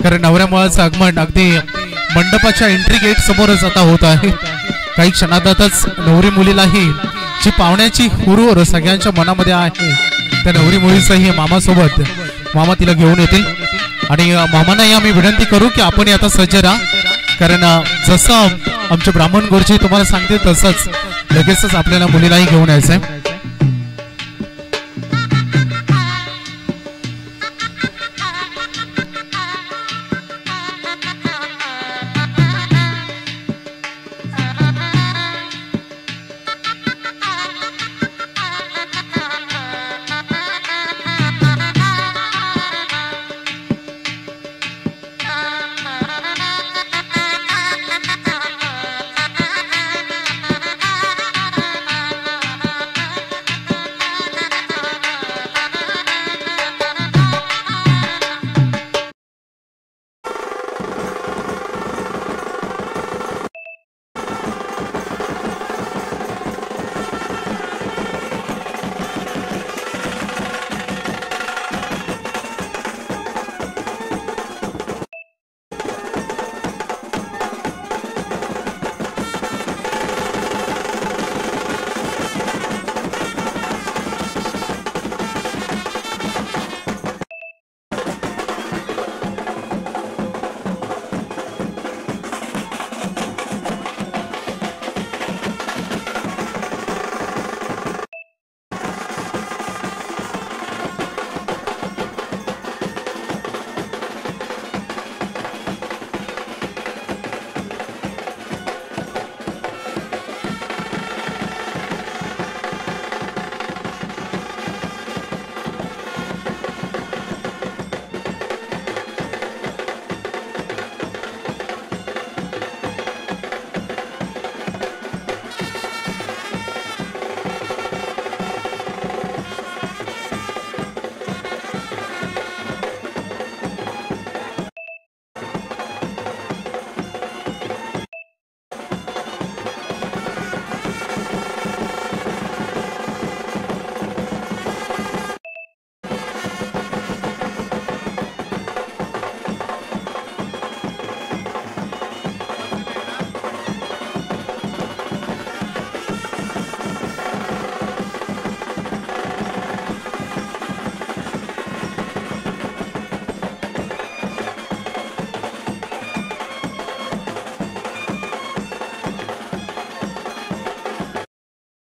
कारण नवऱ्या मुलाचं आगमन अगदी मंडपाच्या एंट्री गेट समोरच आता होत आहे। काही क्षणातच नवरी मुलीलाही जी पाहुण्याची हुरूर सगळ्यांच्या मनामध्ये आहे त्या नवरी मुलीचंही मामासोबत मामा तिला घेऊन येतील आणि मामांना मी विनंती करू की आपण आता सज्ज राहा, कारण जसं आमचे ब्राह्मण गुरुजी तुम्हाला सांगते तसंच लगेचच आपल्याला मुलीलाही घेऊन यायचंय।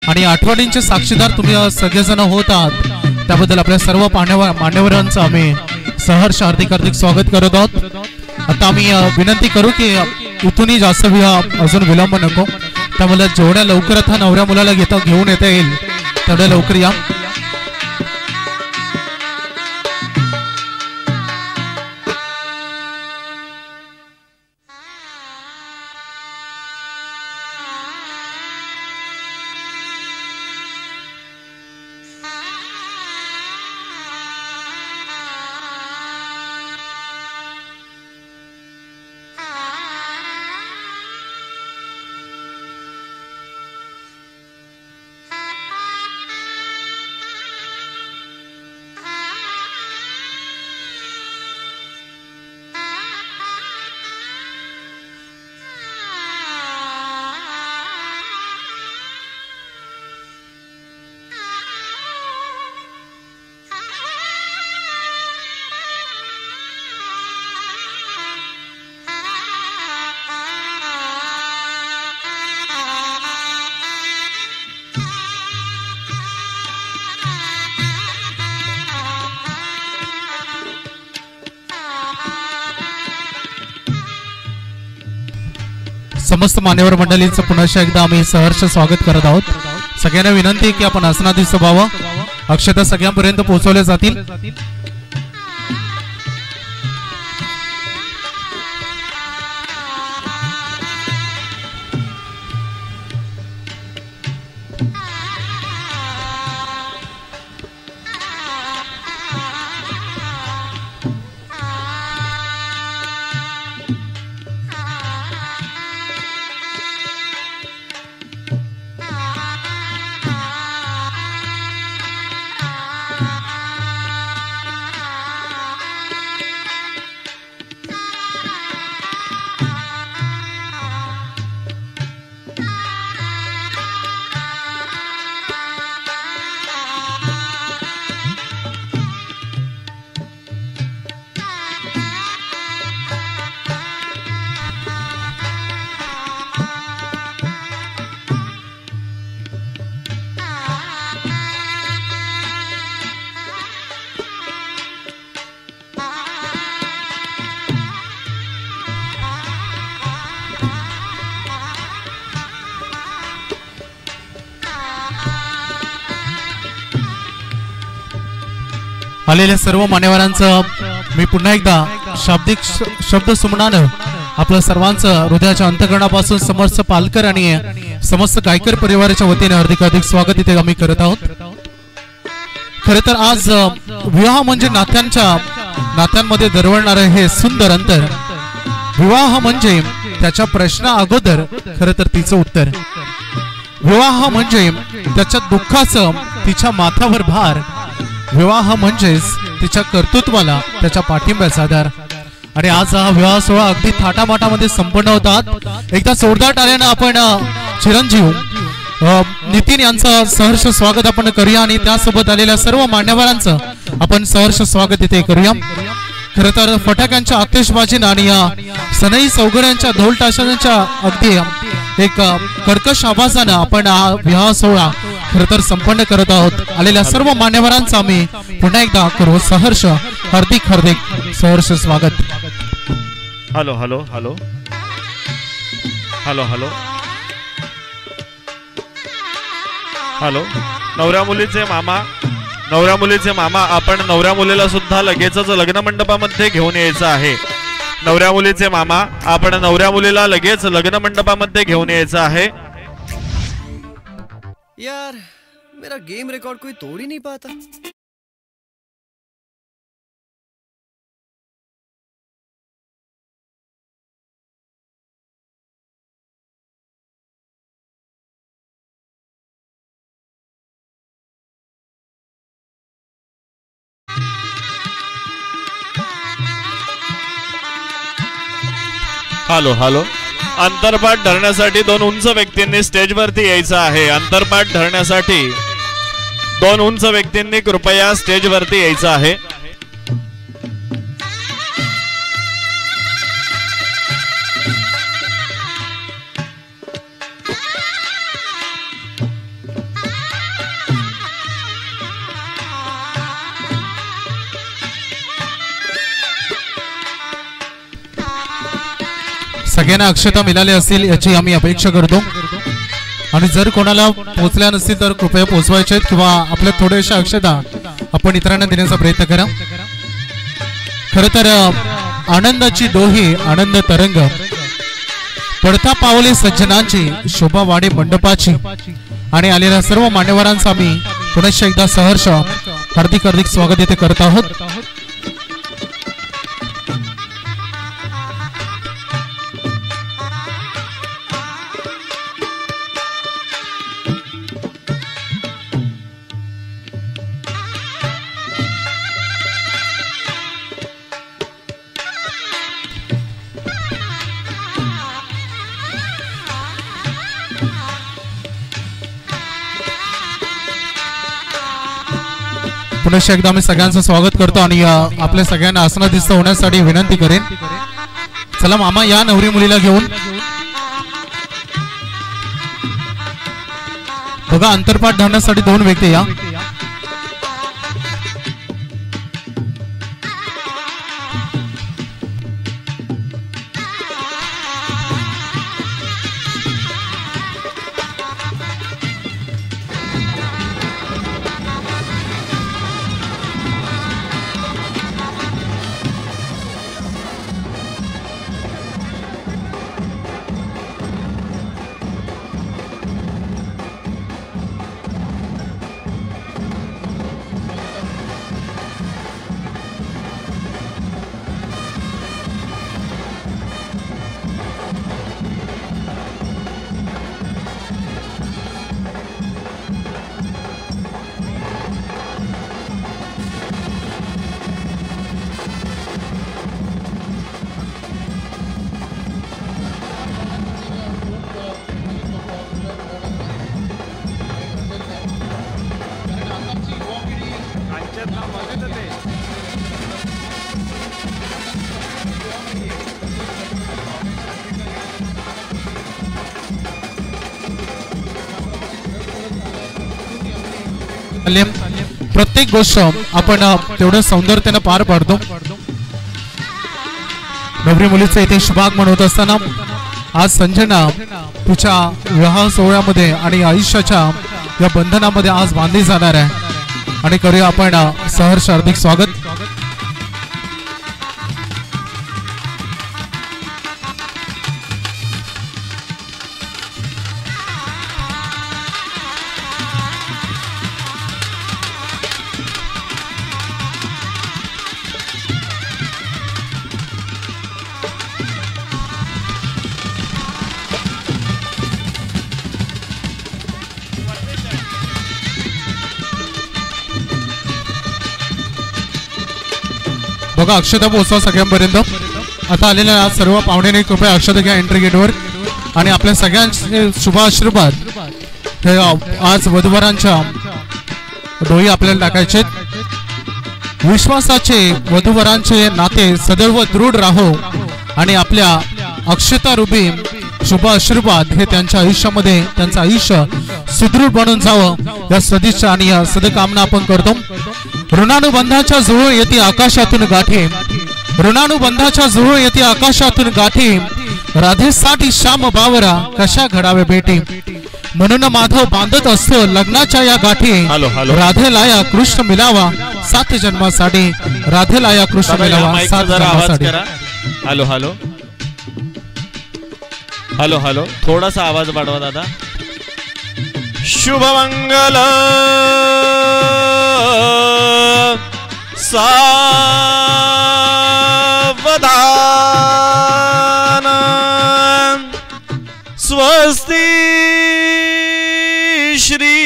आणि आठवणींचे साक्षीदार तुम्ही सगळेजण होत आहात, त्याबद्दल आपल्या सर्व मान्यवरांचं आम्ही सहर्ष हार्दिक स्वागत करत आहोत। आता आम्ही विनंती करू की इथूनही जास्त अजून विलंब नको, त्यामुळे जेवढ्या लवकर आता नवऱ्या मुलाला घेऊन येता येईल तेवढ्या लवकर या। समस्त मान्यवर मंडळींचं पुन्हा एकदा आम्ही सहर्ष स्वागत करत आहोत। सगळ्यांना विनंती आहे की आपण आसनाधीश व्हावं, अक्षता सगळ्यांपर्यंत पोहोचवल्या जातील। आलेल्या सर्व मान्यवरांचं मी पुन्हा एकदा शाब्दिक शब्द सुमनानं आपल्या सर्वांचं हृदयाच्या अंतःकरणापासून समस्त पालकर आणि समस्त गायकर परिवाराच्या वतीने हार्दिक स्वागत इथे आम्ही करत आहोत। खरे तर आज विवाह म्हणजे नात्यांमध्ये दरवळणारे हे सुंदर अंतर। विवाह म्हणजे त्याच्या प्रश्ना अगोदर खरे तर तिचं उत्तर। विवाह म्हणजे त्याच्या दुःखाचं तिच्या माथ्यावर भार। विवाह म्हणजेच तिच्या कर्तृत्वाला त्याच्या पाठिंब्याचा आधार। आणि आज हा विवाह सोहळा अगदी थाटामाटामध्ये संपन्न होतात। एकदा जोरदार टाळ्यानं आपण चिरंजीव नितीन यांचं सहर्ष स्वागत आपण करूया आणि त्यासोबत आलेल्या सर्व मान्यवरांचं आपण सहर्ष स्वागत इथे करूया। खरं तर फटाक्यांच्या आतिषबाजीनं आणि सनई चौघड्यांच्या ढोल ताशांच्या अगदी एक कर्कश आवाजानं आपण हा विवाह सोहळा खरं तर संपन्न करत आहोत। आलेल्या सर्व मान्यवरांचं आम्ही पुन्हा एकदा करू सहर्ष हार्दिक सहर्ष स्वागत। Hello hello hello hello hello hello नवऱ्या मुलीचे मामा आपण नवऱ्या मुलीला सुद्धा लगेचच लग्न मंडपामध्ये घेऊन यायचं आहे। नवऱ्या मुलीचे मामा आपण नवऱ्या मुलीला लगेच लग्न मंडपामध्ये घेऊन यायचं आहे। यार मेरा गेम रिकॉर्ड कोई तोड़ ही नहीं पाता। हॅलो हॅलो अंतरपाठ धरण्यासाठी दोन उंच व्यक्तींनी स्टेजवरती यायचं आहे। अंतरपाठ धरण्यासाठी दोन उंच व्यक्तींनी कृपया स्टेजवरती यायचं आहे। सगळ्यांना अक्षता मिळाली असतील याची आम्ही अपेक्षा करतो आणि जर कोणाला पोहोचल्या नसतील तर कृपया पोहोचवायचे किंवा आपल्या थोड्याशा अक्षता आपण इतरांना देण्याचा प्रयत्न करा। खरं तर आनंदाची डोही आनंद तरंग पडता पावले सज्जनांची शोभा वाढे मंडपाची आणि आलेल्या सर्व मान्यवरांचा आम्ही पुन्हा एकदा सहर्ष हार्दिक स्वागत इथे करत आहोत। पुन्हा एकदा मी सगळ्यांचं स्वागत करतो आणि आपल्या सगळ्यांना आसनाधीस्थ होण्यासाठी विनंती करेन। चला मामा या नवरी मुलीला घेऊन बघा अंतरपाठ धरण्यासाठी दोन व्यक्ती या। प्रत्येक गोष्ट आपण तेवढं सौंदर्याने पार पाडतो। नवरी मुलीचे इथे शुभागमन होत असताना आज संजना तिच्या विवाह सोहळ्यामध्ये आणि आयुष्याच्या या बंधनामध्ये आज बांधली जाणार आहे आणि करूया आपण सहर्ष हार्दिक स्वागत. बघा अक्षता पोहोचवा सगळ्यांपर्यंत. आता आलेल्या सर्व पाहुण्यांनी कृपया अक्षता घ्या एंट्री गेटवर आणि आपल्या सगळ्यांचे शुभ आशीर्वाद हे आज वधूवरांच्या डोई आपल्याला टाकायचे. विश्वासाचे वधूवरांचे नाते सदैव दृढ राहो आणि आपल्या अक्षता रूपी शुभ आशीर्वाद हे त्यांच्या आयुष्यामध्ये त्यांचं आयुष्य सुदृढ बनून जावं या सदिच्छा आणि या सदकामना आपण करतो. ऋणानुबंधाच्या जुळून येते आकाशातून गाठी, ऋणानुबंधाच्या जुळून येते आकाशातून गाठी, राधेसाठी श्याम बावरा कशा घडावे भेटी. म्हणून माधव बांधत असतो लग्नाच्या या गाठी, राधेला या कृष्ण मिलावा 7 जन्मासाठी, राधेला या कृष्ण मिलावा 7 जन्मासाठी. हॅलो हॅलो हॅलो हॅलो थोडासा आवाज वाढवा दादा. शुभमंगल सावधान स्वस्ति श्री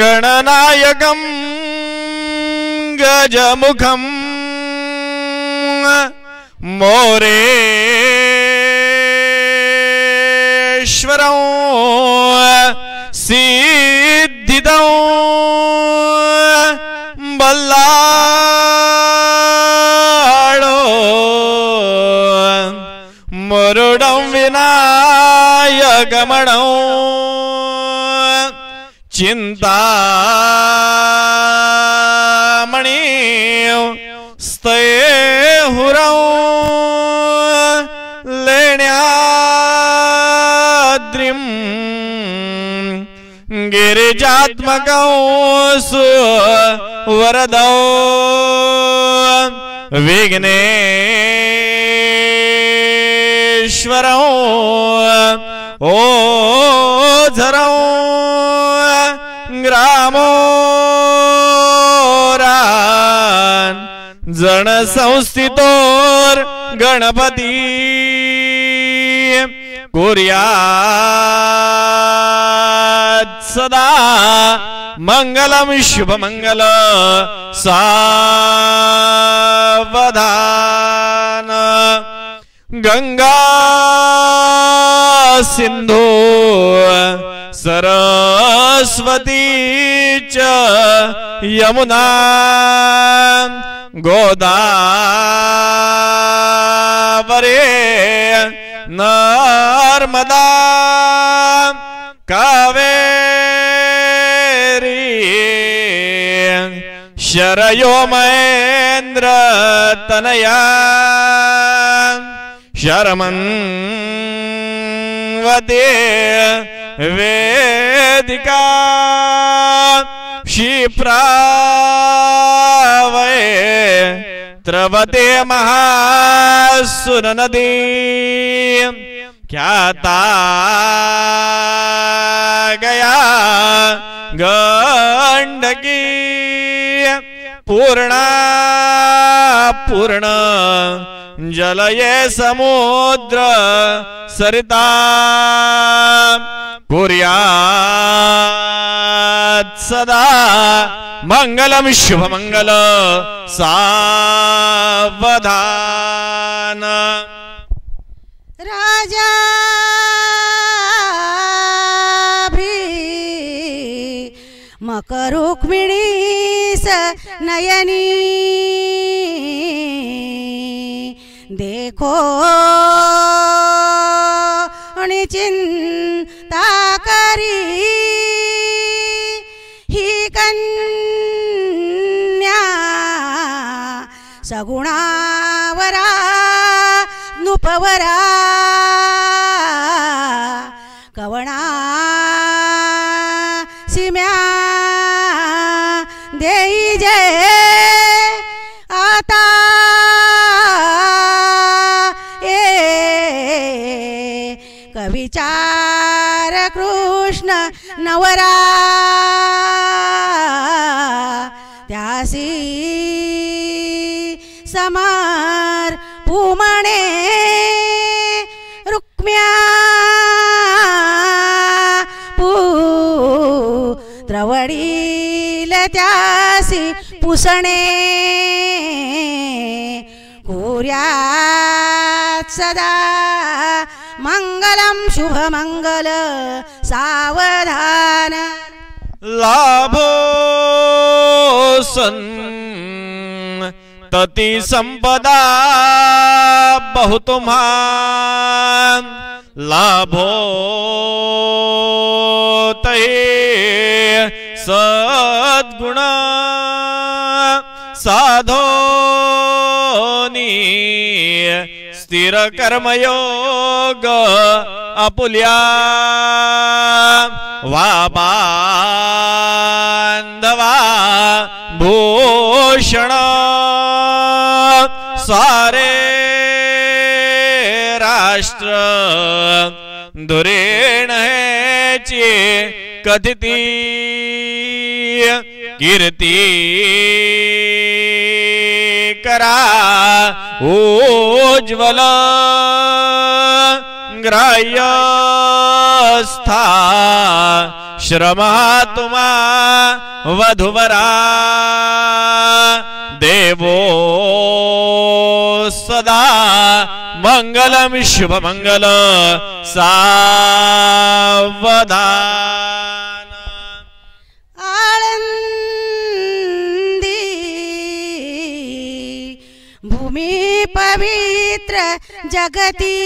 गणनायकं गजमुखं मोरेश्वरं सिद्धिदं बल्लाळो मुरुडं विनायकमणं चिंतामणि स्तयेहुरं लेण्याद्रिं गिरिजात्मकं सुवरदौ विघ्नेश्वरं ओझरं ग्रामोरान जन संस्थितोर गणपती कुर्यात् सदा मंगलम शुभमंगल सावधान. गंगा सिंधु सरस्वती च यमुना गोदावरी नर्मदा कावेरी शरयो महेंद्र तनया शर्मन्वते वेदिका क्षिप्रावये त्रवते महासुर नदी ख्याता गया गंडकी पूर्णा पूर्ण जलये समुद्र सरिता कुर्यात् सदा मंगलम शुभमंगल सावधान. राजा भी मकरुक्मिणी नयनी देखो चिंता करी ही कन्या सगुणावरा नुपवरा कवणा सिम्या नवरा त्यासी समर पुमणे रुक्म्या पुत्रवडील त्यासी पुसणे कुर्यात् सदा मंगलम शुभमंगल सावधान लाभो तति संपदा बहुतुम्हान लाभो ते सद्गुण साधोनी स्थिर कर्मयोग आपुल्या वा बांधवा भूषण सारे राष्ट्र धुरेण हेची कथिती कीर्ती करा उज्ज्वल ग्राह्य स्था श्रमा तुमा वधुवरा देवो सदा मंगलम शुभमंगल सावधान आळंदी भूमी पवित्र जगती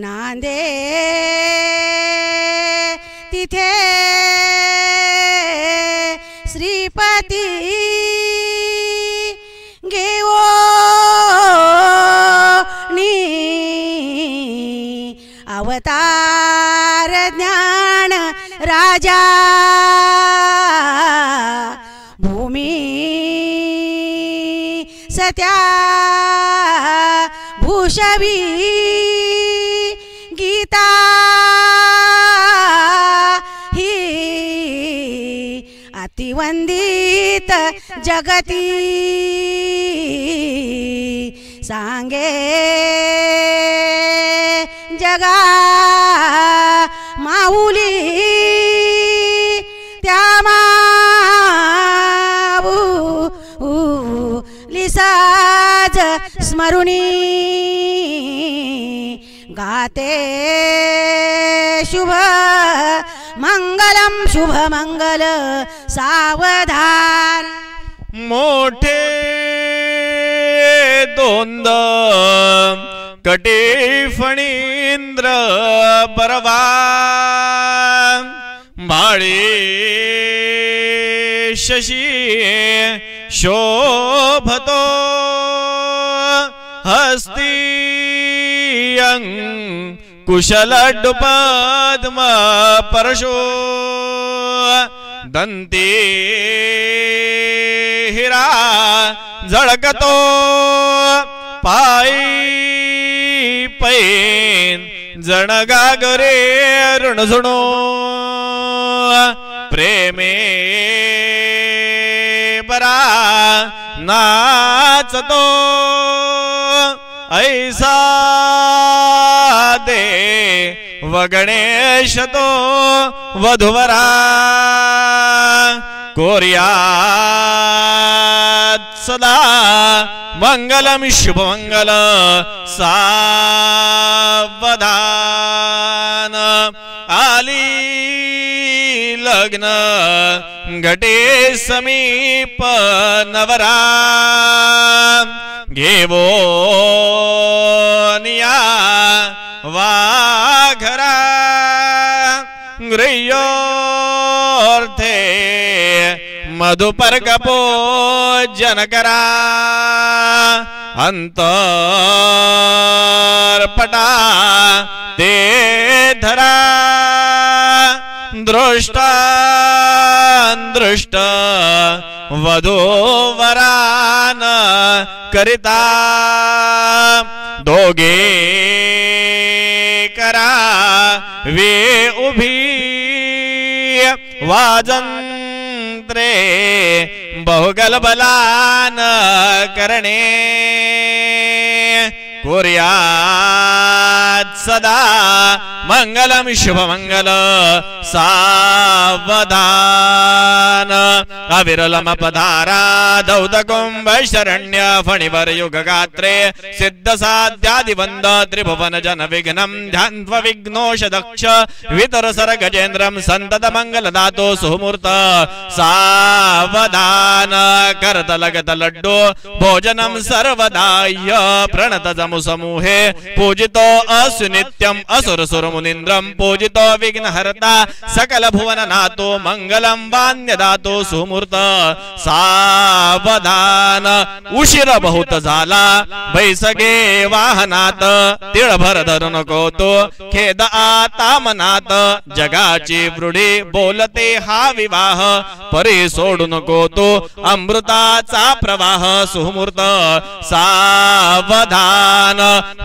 नांदे तिथे श्रीपती घेवोनी अवतार ज्ञान राजा भूमी सत्या भूषवी गीता ही अतिवंदित जगती सांगे जगा माऊली त्या माऊली साज स्मरुणी गाते शुभ मंगलम शुभ मंगल सावधान मोठे दोंद कटे फणींद्र बरवा भाळे शशी शोभतो हस्ती कुशल पद्म परशो दंते हिरा झळकतो पायी पैन जणगागरे ऋणझुणो प्रेमे बरा नाचतो ऐसा दे वगणेश तो वधुवरा कोर्यात सदा मंगलम शुभमंगल सावधान आली लग्न घटे समीप नवरा घेवो निया वाघरा गृह्योर्थे मधुपर्कपो जनकरा अंतर्पटा ते धरा दृष्टा दृष्ट वधूवरान करिता दोघे करा वे उभी वाजंत्रे बहुगल बलान करणे कुर्यात् सदा मंगलम शुभमंगल सावधान अविरलम पधारा दौतकुंभ शरण्य फणिवर युग गात्रे सिद्ध साध्यादि वंद त्रिभुवन जन विघ्नम ध्यान्त्व विघ्नोष दक्ष वितरसर गजेन्द्रम संतत मंगल दातो सुमुहूर्त सावधान करत लगत लड्डू भोजनम सर्वदाय प्रणत जमु समूहे पूजितो असुनित्यम असुर सुर मुनीन्द्रम पूजितो विघ्नहर्ता सकल भुवन नातो मंगलम वान्य दातो सुमूर्त सावधान उशीर बहुत झाला बैसगे वाहनात तिळभर धरू नको तो खेद आता मनात जगाची वृढी बोलते हा विवाह परी सोडू नको तो अमृताचा प्रवाह सुमुहूर्त सावधान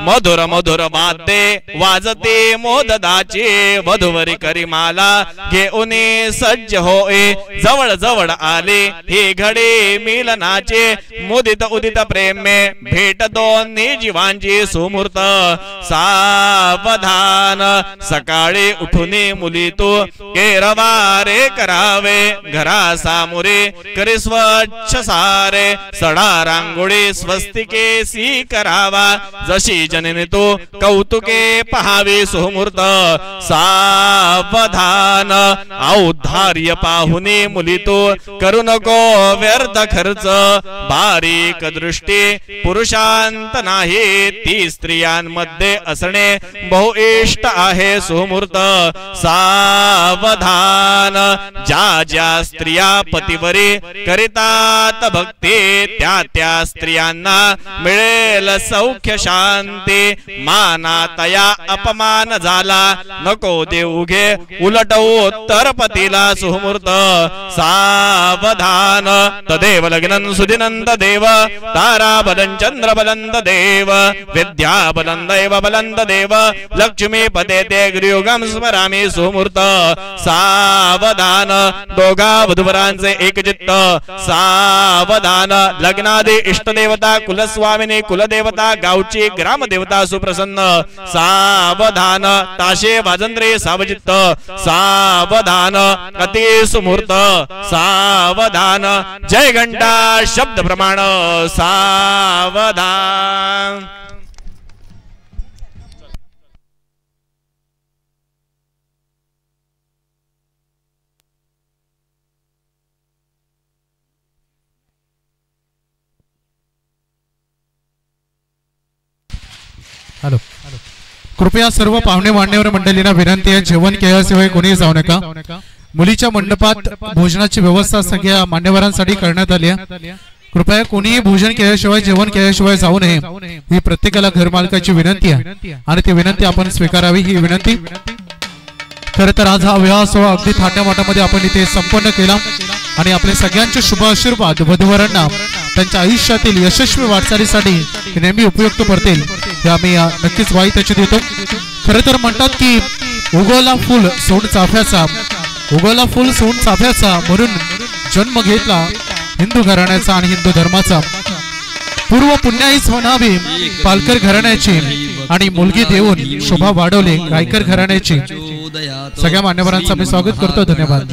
मधुर मधुर वाद्ये वाजते मोददाचे वधूवरी करीमाला घेऊन सज्ज होय जवळ जवळ आले हे घडे मिलनाचे मुदित उदित प्रेमे भेट दोन्ही जीवांची सुमुहूर्त सावधान सकाळी उठून मुली तो केरवारे करावे घरा सामुरे करी स्वच्छ सारे सडा रांगोळी स्वस्तिके सी करावा जशी जननी तो कौतुके पहावे सुमुहूर्त सावधान औद्धार्य पाहुने मुली तो करू नको व्यर्थ खर्च बारीक दृष्टी पुरुषांत नाही ती स्त्रियांमध्ये असणे बहुइष्ट आहे सुमुहूर्त सावधान ज्या ज्या स्त्रिया पतिवरी करितात भक्ती त्या त्या स्त्रियांना मिळेल सौख्य शांती मानातया अपमान झाला नको देऊ घे उलट उत्तर पतीला सुमुहूर्त सावधान तदेव लग्नं सुदिनंत देव तारा बलं चंद्र बलंत देव विद्या बलं दैव बलंत देव लक्ष्मी पते ते गृहगम स्मरामी सुमुहूर्त सावधान दोघा वधूवरांचे एक चित्त सावधान लग्नादी इष्टदेवता कुलस्वामिनी कुलदेवता गावची ग्रामदेवता सुप्रसन्न सावधान ताशे वाजंत्रे सावचित्त सावधान अति सुमुहूर्त सावधान जय घंटा शब्द प्रमाण सावधान हॅलो कृपया सर्व पाहुणे मान्यवर मंडळींना विनंती आहे जेवण केल्याशिवाय कोणी जाऊ नका मुलीच्या मंडपात भोजनाची व्यवस्था सगळ्या मान्यवरांसाठी करण्यात आली आहे कृपया कोणीही भोजन केल्याशिवाय जेवण केल्याशिवाय जाऊ नये ही प्रत्येकाला घरमालकाची विनंती आहे आणि ती विनंती आपण स्वीकारावी ही विनंती खरं तर आज हा विवाह सोहळा अगदी थाटामाटामध्ये आपण इथे संपन्न केला आणि आपले सगळ्यांचे शुभ आशीर्वाद वधूवरांना त्यांच्या आयुष्यातील यशस्वी वाटचालीसाठी नेहमी उपयुक्त पडतील हे आम्ही नक्कीच वाई त्याची देतो खरं तर म्हणतात की उगवला फुल सोड चाफ्याचा म्हणून जन्म घेतला हिंदू घराण्याचा आणि हिंदू धर्माचा पूर्व पुण्याईच म्हणावी पालकर घराण्याची आणि मुलगी देऊन शोभा वाढवले गायकर घराण्याची सगळ्या मान्यवरांचं मी स्वागत करतो धन्यवाद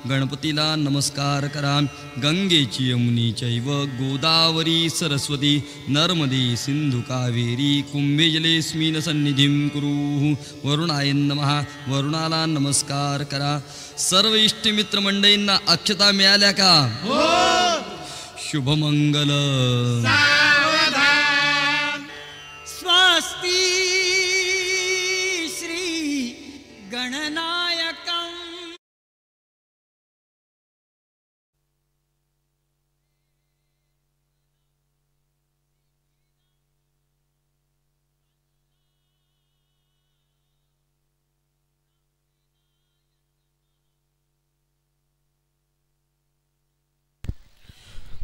गणपतीला नमस्कार करा गंगेची यमुनी चैव गोदावरी सरस्वती नर्मदे सिंधु कावेरी कुंभे जलेस्मिन् सन्निधिं कुरु वरुणाय नमः वरुणाला नमस्कार करा सर्व इष्टमित्र मंडळींना अक्षता मिळाल्या का शुभमंगल स्वस्ति श्री गणनायकम्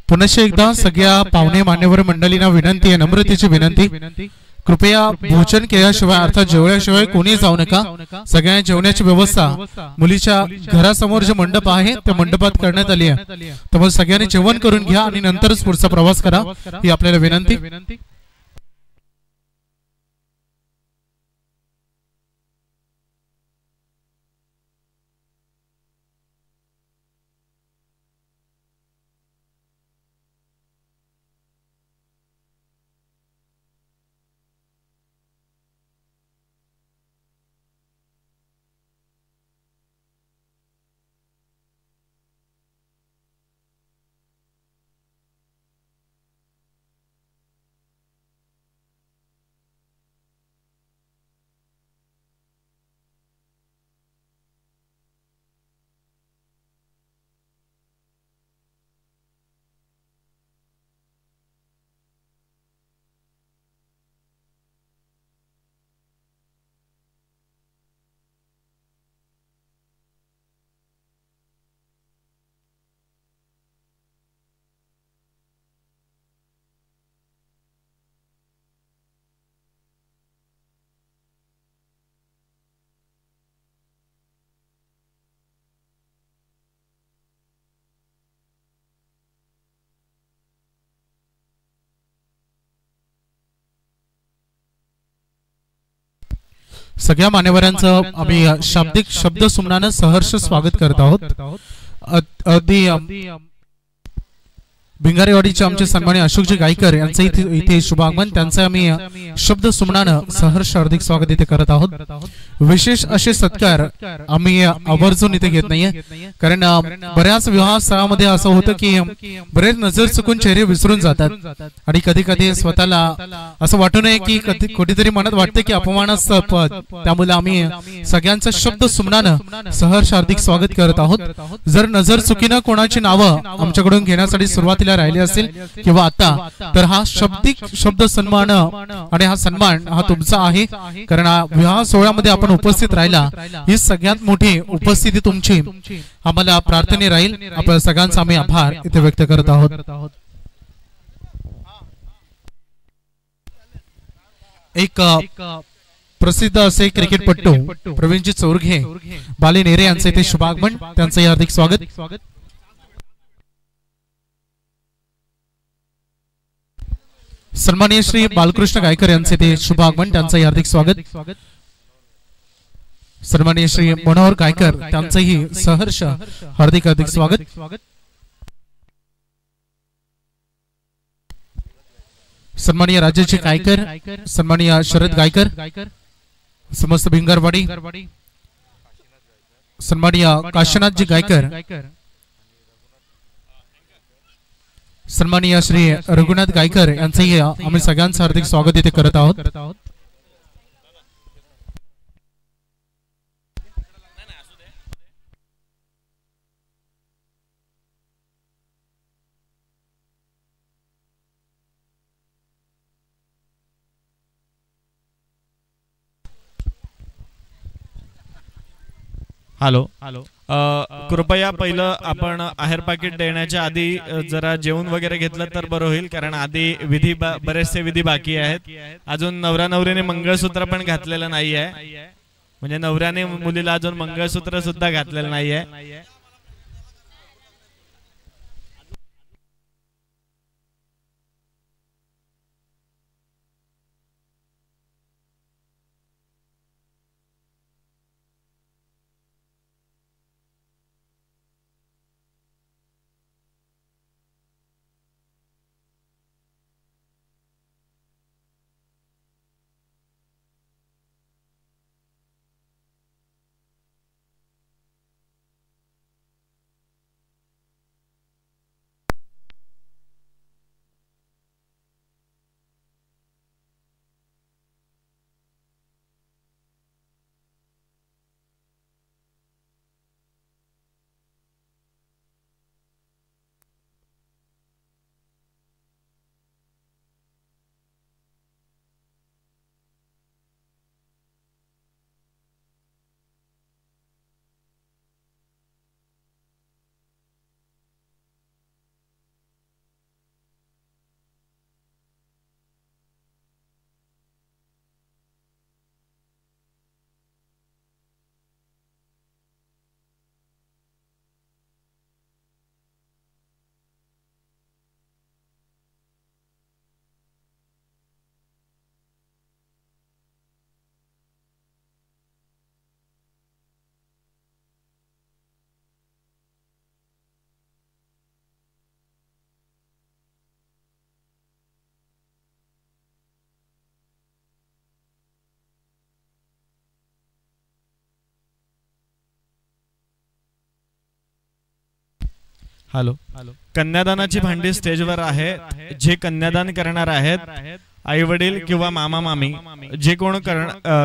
पुनश्च एकदा सगळ्या पाहुणे मान्यवर मंडळींना विनंती आहे नम्रतेची विनंती कृपया भोजन केल्याशिवाय अर्थात जेवल्याशिवाय कोणी जाऊ नका. सगळ्यांना जेवण्याची व्यवस्था मुलीच्या घरासमोर जे मंडप आहे त्या मंडपात करण्यात आली आहे. त्यामुळे सगळ्यांनी जेवण करून घ्या आणि नंतरच पुढचा प्रवास करा ही आपल्याला विनंती. सगळ्या मान्यवरांचं आम्ही शाब्दिक शब्द सुमनानं सहर्ष स्वागत करत आहोत. अगदी भिंगारेवाडीचे आमचे सन्माननीय अशोकजी गायकर यांचं इथे शुभागमन, त्यांचं आम्ही शब्द सुमनानं सहर्ष हार्दिक स्वागत इथे करत आहोत. विशेष असे सत्कार आम्ही आवर्जून इथे घेत नाहीये, कारण बऱ्याच विवाह स्थळामध्ये असं होतं की बरेच नजर चुकून चेहरे विसरून जातात आणि कधी कधी स्वतःला असं वाटू नये की कुठेतरी मनात वाटते की अपमानाचं पद. त्यामुळे आम्ही सगळ्यांचं शब्द सुमनानं सहर्ष हार्दिक स्वागत करत आहोत. जर नजर चुकीनं कोणाची नावं आमच्याकडून घेण्यासाठी सुरुवातीला राहिले असेल किंवा आता, तर हा शब्दिक शब्द सन्मान आणि हा सन्मान हा तुमचा आहे, कारण विवाह सोहळ्यामध्ये आपण उपस्थित राहिला ही सगळ्यात मोठी उपस्थिती तुमची आम्हाला प्रार्थने राहील. आपल्या सगळ्यांचा आम्ही आभार इथे व्यक्त करत आहोत. एक प्रसिद्ध असे क्रिकेटपटू प्रवीणजी चोरघे बाली नेरे यांचे इथे शुभागमन, त्यांचे हार्दिक स्वागत. सन्माननीय श्री बालकृष्ण गायकर यांचे ते शुभागमन, त्यांचं हार्दिक स्वागत. सन्माननीय श्री मनोहर गायकर त्यांचंही सहर्ष हार्दिक हार्दिक स्वागत. सन्माननीय राजेशजी गायकर, सन्माननीय शरद गायकर, समस्त भिंगारवाडी, सन्माननीय काशीनाथजी गायकर, सन्माननीय श्री रघुनाथ गायकर यांचंही आम्ही सगळ्यांचं हार्दिक स्वागत इथे करत आहोत. हॅलो हॅलो कृपया पहिलं आपण आहेर पाकिट देण्याच्या आधी जरा जेवण वगैरे घेतलं तर बरं होईल, कारण आधी बरेचसे विधी बाकी आहेत. अजून नवरा नवरीने मंगळसूत्र पण घातलेलं नाहीये, म्हणजे नवऱ्याने मुलीला अजून मंगळसूत्र सुद्धा घातलेलं नाहीये. हॅलो. कन्यादानाची भांडी स्टेजवर आहे. जे कन्यादान करणार आहेत आई वडील किंवा मामा मामी जे कोण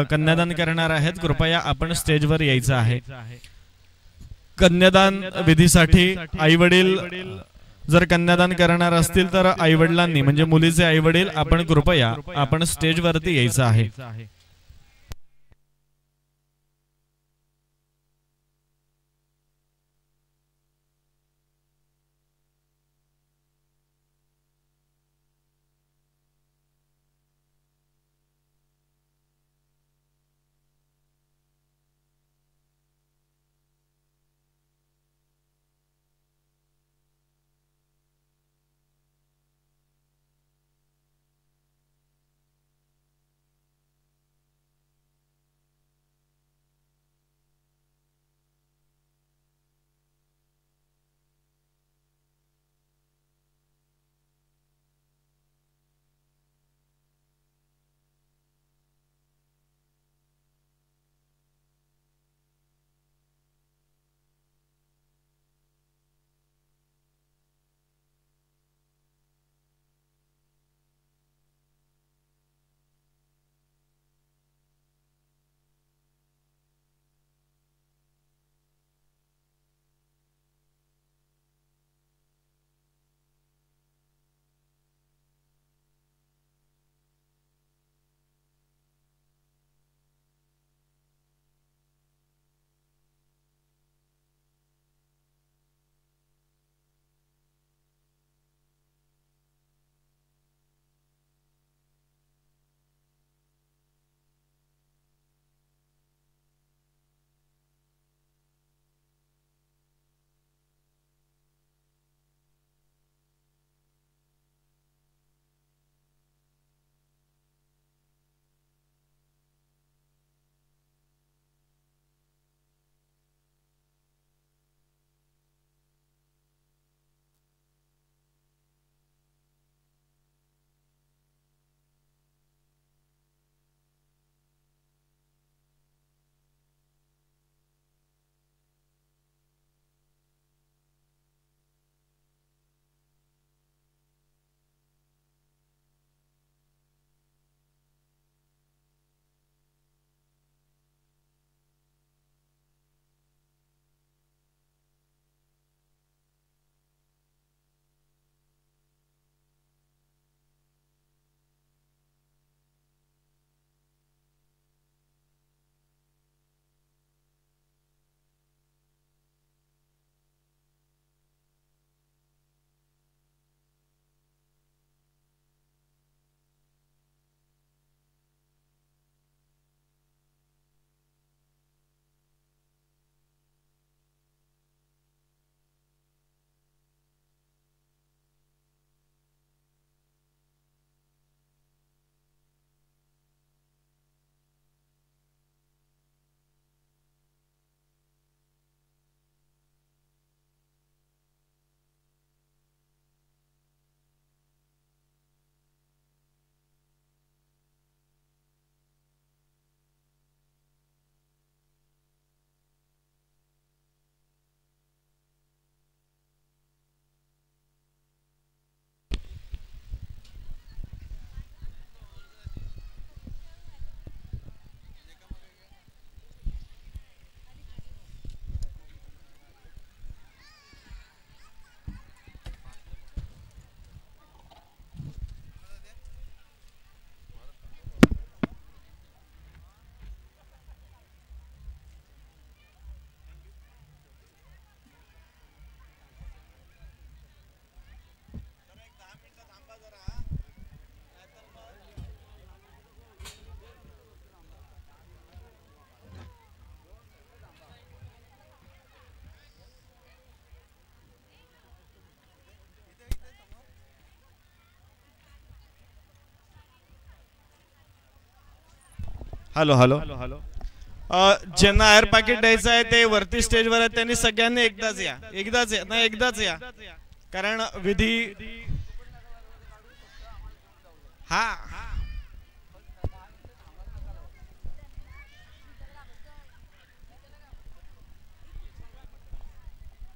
कन्यादान करणार आहेत कृपया आपण स्टेजवर यायचं आहे. कन्यादान विधीसाठी आई वडील जर कन्यादान करणार असतील तर आई वडिलांनी म्हणजे मुलीचे आई वडील आपण कृपया आपण स्टेजवरती यायचं आहे. Hello hello. ज्यांना एअर पॅकेट द्यायचं आहे ते वरती स्टेजवर आहेत त्यांनी सगळ्यांनी एकदाच या. एकदाच या कारण विधी हा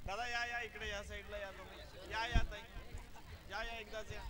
दादा या या इकडे या साईडला या तुम्ही या या ताई या या एकदाच या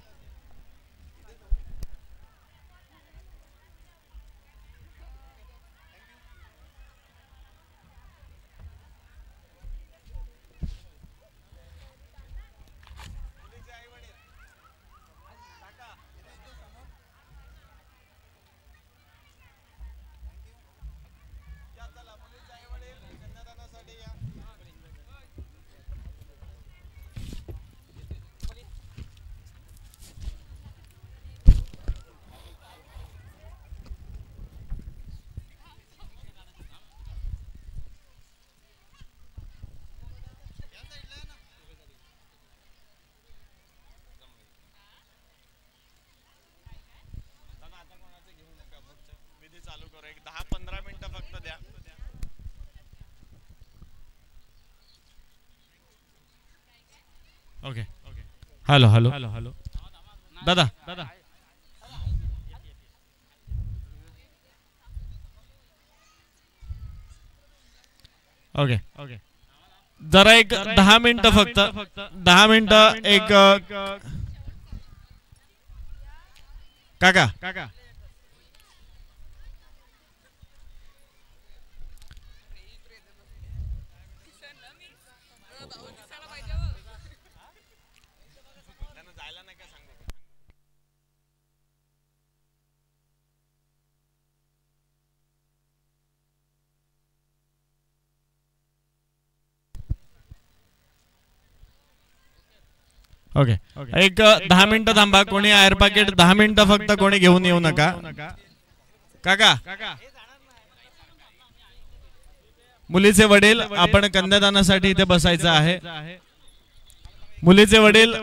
चालू करू एक 10-15 मिनिटं फक्त द्या okay hello hello hello hello दादा दादा ओके ओके जरा एक 10 मिनिटं फक्त 10 मिनिटं एक काका काका ओके एक 10 मिनिटं थांबा कोणी एअर पॅकेट 10 मिनिटं फक्त कोणी घेऊन येऊ नका काका मुलीचे वडील आपण कन्यादानासाठी इथे बसायचं आहे मुलीचे वडील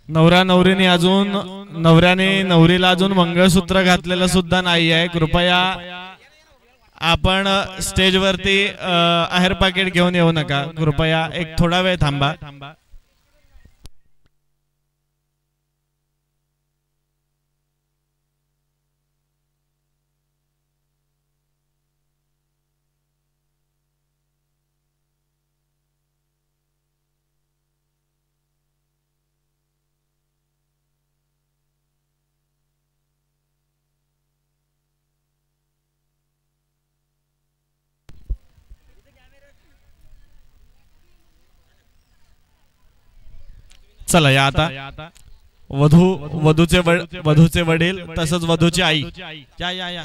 नवरा नवरीने अजून नवऱ्याने नवरीला अजून मंगळसूत्र घातलेलं सुद्धा नाही आहे कृपया आपण स्टेज वरती आहेर पाकिट घेऊन येऊ नका कृपया एक थोडा वेळ थांबा चला या आता वधूचे वडील तसंच वधूची आई या या या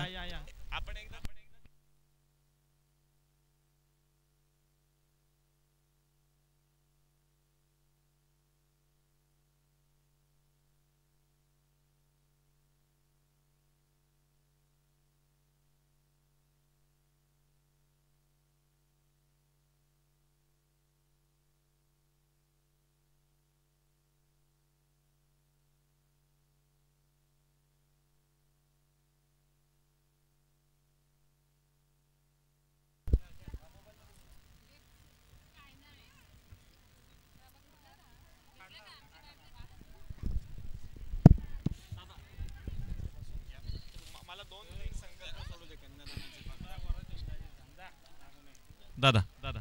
दादा दादा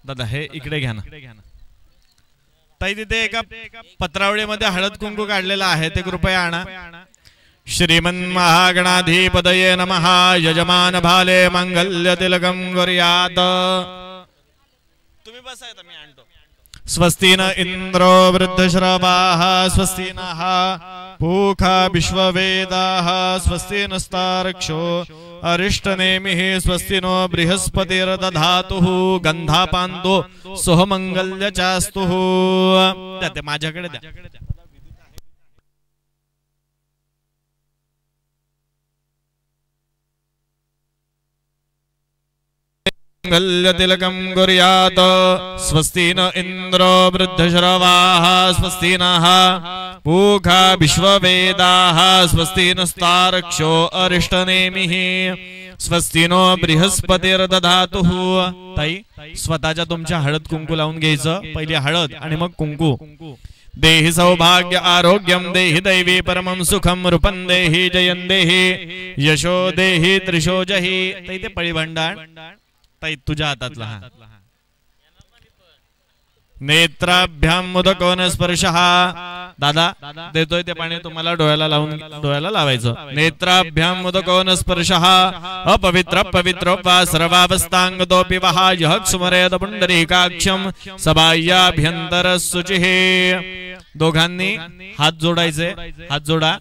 दादा हे इकडे घ्या ना ताई तिथे एका पत्रावळीमध्ये हळद कुंकू काढलेला आहे ते कृपया आणा श्रीमन महागणाधिपतये नमः यजमान भाले मंगल्य तिलकम कुर्यात् तुम्ही बसा मी आणतो स्वस्ति न इंद्रो वृद्धश्रवाः स्वस्ति नः पूषा विश्ववेदाः स्वस्ति नस्तार्क्ष्यो अरिष्टनेमिः स्वस्ति नो बृहस्पतिर्दधातुः गंधापान्तो सुमंगल्यचास्तुः ते माझ्याकडे द्या गल्यतिलकं कुर्यात् स्वस्ति न इन्द्रो वृद्धश्रवाः स्वस्ति नः पूषा विश्ववेदाः स्वस्ति नस्तार्क्ष्यो अरिष्टनेमिः स्वस्ति नो बृहस्पतिर्दधातुः। ताई स्वतःच्या तुमच्या हळद कुंकू लावून घ्यायचं, पहिली हळद आणि मग कुंकू। देहि सौभाग्य आरोग्यम देहि दैवी परमं सुखम रूपं देहि जयं देहि यशो देहि त्रिशो जहि। ताई ते पळी भांडाण ताई तुझ्या हातातला हा। नेत्राभ्याम मुदकोन स्पर्शः दादा देतोय ते पाणी तुम्हाला डोळ्याला लावायचं। नेत्राभ्याम मुदकोन स्पर्शः अपवित्र पवित्र वा सर्वावस्थांगतोपि वः यः स्मरेत पुंडरीकाक्षं सबाह्याभ्यंतर शुचिः। दोघांनी हात जोडायचे, हात जोडा।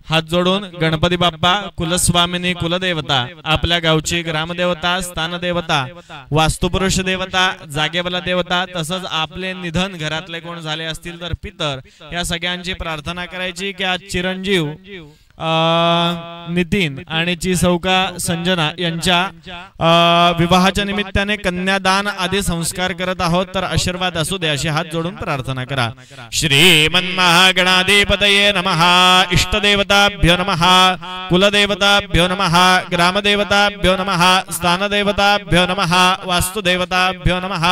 हात जोडून गणपती बाप्पा कुलस्वामिनी कुलदेवता आपल्या गावची ग्रामदेवता स्थानदेवता वास्तुपुरुष देवता जागेवाला देवता तसंच आपले निधन घरातले कोण झाले असतील तर पितर या सगळ्यांची प्रार्थना करायची की आज चिरंजीव नितीन आणि ची सौका संजना यांच्या विवाहाच्या निमित्ताने कन्यादान आदी संस्कार करत आहोत तर आशीर्वाद असू दे अशी हात जोडून प्रार्थना करा। श्रीमन्महागणाधिपतये नमः। इष्टदेवताभ्यो नमः। कुलदेवताभ्यो नमः। ग्रामदेवताभ्यो नमः। स्थानदेवताभ्यो नमः। वास्तुदेवताभ्यो नमः।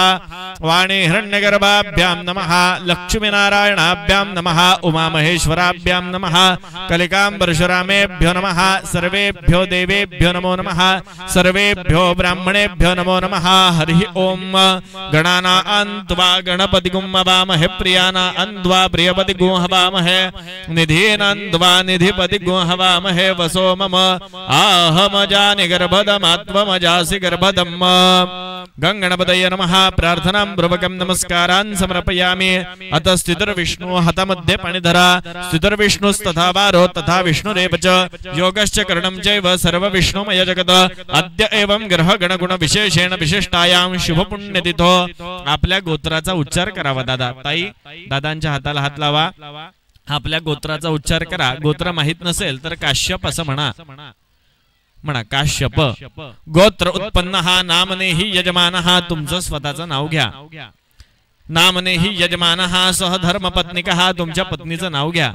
वाणी हिरण्यगर्भाभ्यां नमः। लक्ष्मीनारायणाभ्यां नमः। उमामहेश्वराभ्यां नमः। कलिकाम्बर परशुरामेभ्यो नमः। सर्वेभ्यो देवेभ्यो नमो नमः। सर्वेभ्यो ब्राह्मणेभ्यो नमो नमः। हरि ओम। गणानान्त्वा गणपतिगुं हवामहे प्रियानान्त्वा प्रियपतिगुं हवामहे निधीनान्त्वा निधिपतिगुं हवामहे वसो मम आहमजानि गर्भदमात्वमजासि गर्भदम्। गंगणपतये नमः। प्रार्थनां पूर्वकं नमस्कारान् समर्पयामि। अत स्थितिर्विष्णु हतमध्ये पाणिधरा स्थितिर्विष्णुस्तथा वारो तथा विष्णुरेव च योगश्च करणं चैव सर्वविष्णुमय जगत्। अद्य एवं ग्रह गणगुण विशेषेण विशिष्टायां शुभपुण्यतिथो। आपल्या गोत्राचा उच्चार करावा दादा। ताई दादांच्या हाताला हात लावा। आपल्या गोत्राचा उच्चार करा। गोत्र माहित नसेल तर काश्यप असं म्हणा काश्यप। गोत्र उत्पन्न हा नामने ही यजमान हा। तुमचं स्वतःचं नाव घ्या। नामने ही यजमान हा सह धर्मपत्निक हा। तुमच्या पत्नीचं नाव घ्या।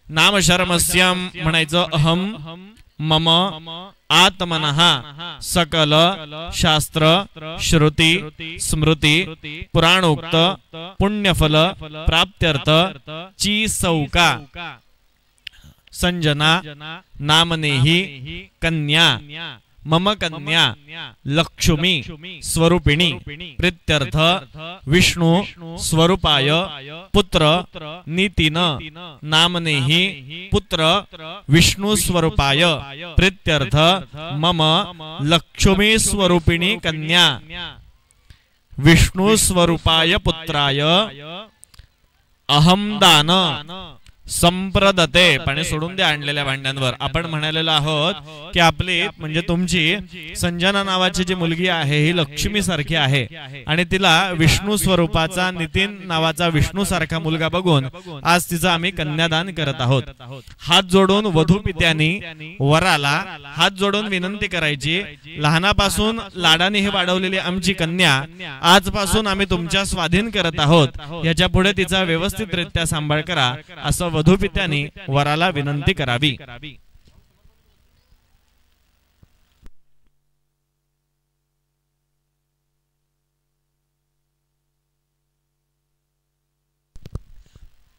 नाम शर्मस्यम म्हणायचं अहम मम आत्मनः सकल शास्त्र श्रुती स्मृती पुराणोक्त पुण्यफल प्राप्त्यर्थ ची सौका संजना नामनेही कन्या मम कन्या लक्ष्मी स्वरूपिणी प्रीत्यर्थ विष्णु स्वरूपाय पुत्र नितीन नामनेहि पुत्र विष्णु स्वरूपाय प्रीत्यर्थ मम लक्ष्मी स्वरूपिणी कन्या विष्णु स्वरूपाय पुत्राय अहम दान संप्रदते। पाणी सोडून द्या आणलेल्या भांड्यांवर। आपण म्हणालेलो आहोत की आपली म्हणजे तुमची संजना नावाची जी मुलगी आहे ही लक्ष्मी सारखी आहे आणि तिला विष्णू स्वरूपाचा नितीन नावाचा विष्णू सारखा मुलगा बघून आज तिचं आम्ही कन्यादान करत आहोत। हात जोडून वधू पित्यांनी वराला हात जोडून विनंती करायची, लहानापासून लाडाने ही वाढवलेली आमची कन्या आजपासून आम्ही तुमच्या स्वाधीन करत आहोत, याच्या पुढे तिचा व्यवस्थितरित्या सांभाळ करा असं वधूपित्यांनी वराला विनंती करावी।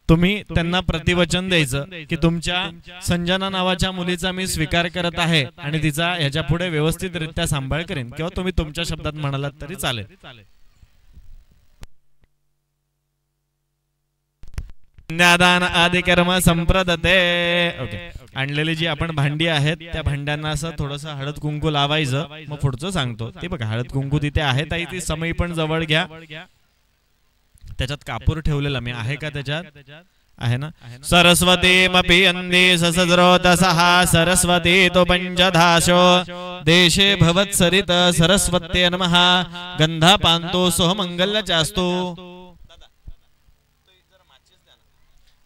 तुम्ही त्यांना प्रतिवचन द्यायचं की तुमच्या संजना नावाच्या मुलीचा मी स्वीकार करत आहे आणि तिचा ह्याच्या पुढे व्यवस्थितरित्या सांभाळ करेन, किंवा तुम्ही तुमच्या शब्दात म्हणालात तरी चालेल। कन्यादान आदि कर्म संप्रदते। ओके, आणलेली जी आपण भांडी आहेत त्या भांड्यांना असं थोडस हळद कुंकू लावायचं, मग पुढचं सांगतो ते बघा। हळद कुंकू तिथे आहे ताई, ती समय पण जवळ घ्या। त्याच्यात कापूर ठेवलेला मी आहे का? त्याच्यात आहे ना। सरस्वती मपि अंदी ससद्रोतसः सरस्वती तो पंचधाशो देशे भवत्सरित सरस्वत्ये नमः। गंधा पांतो सोहमंगल्याचास्तु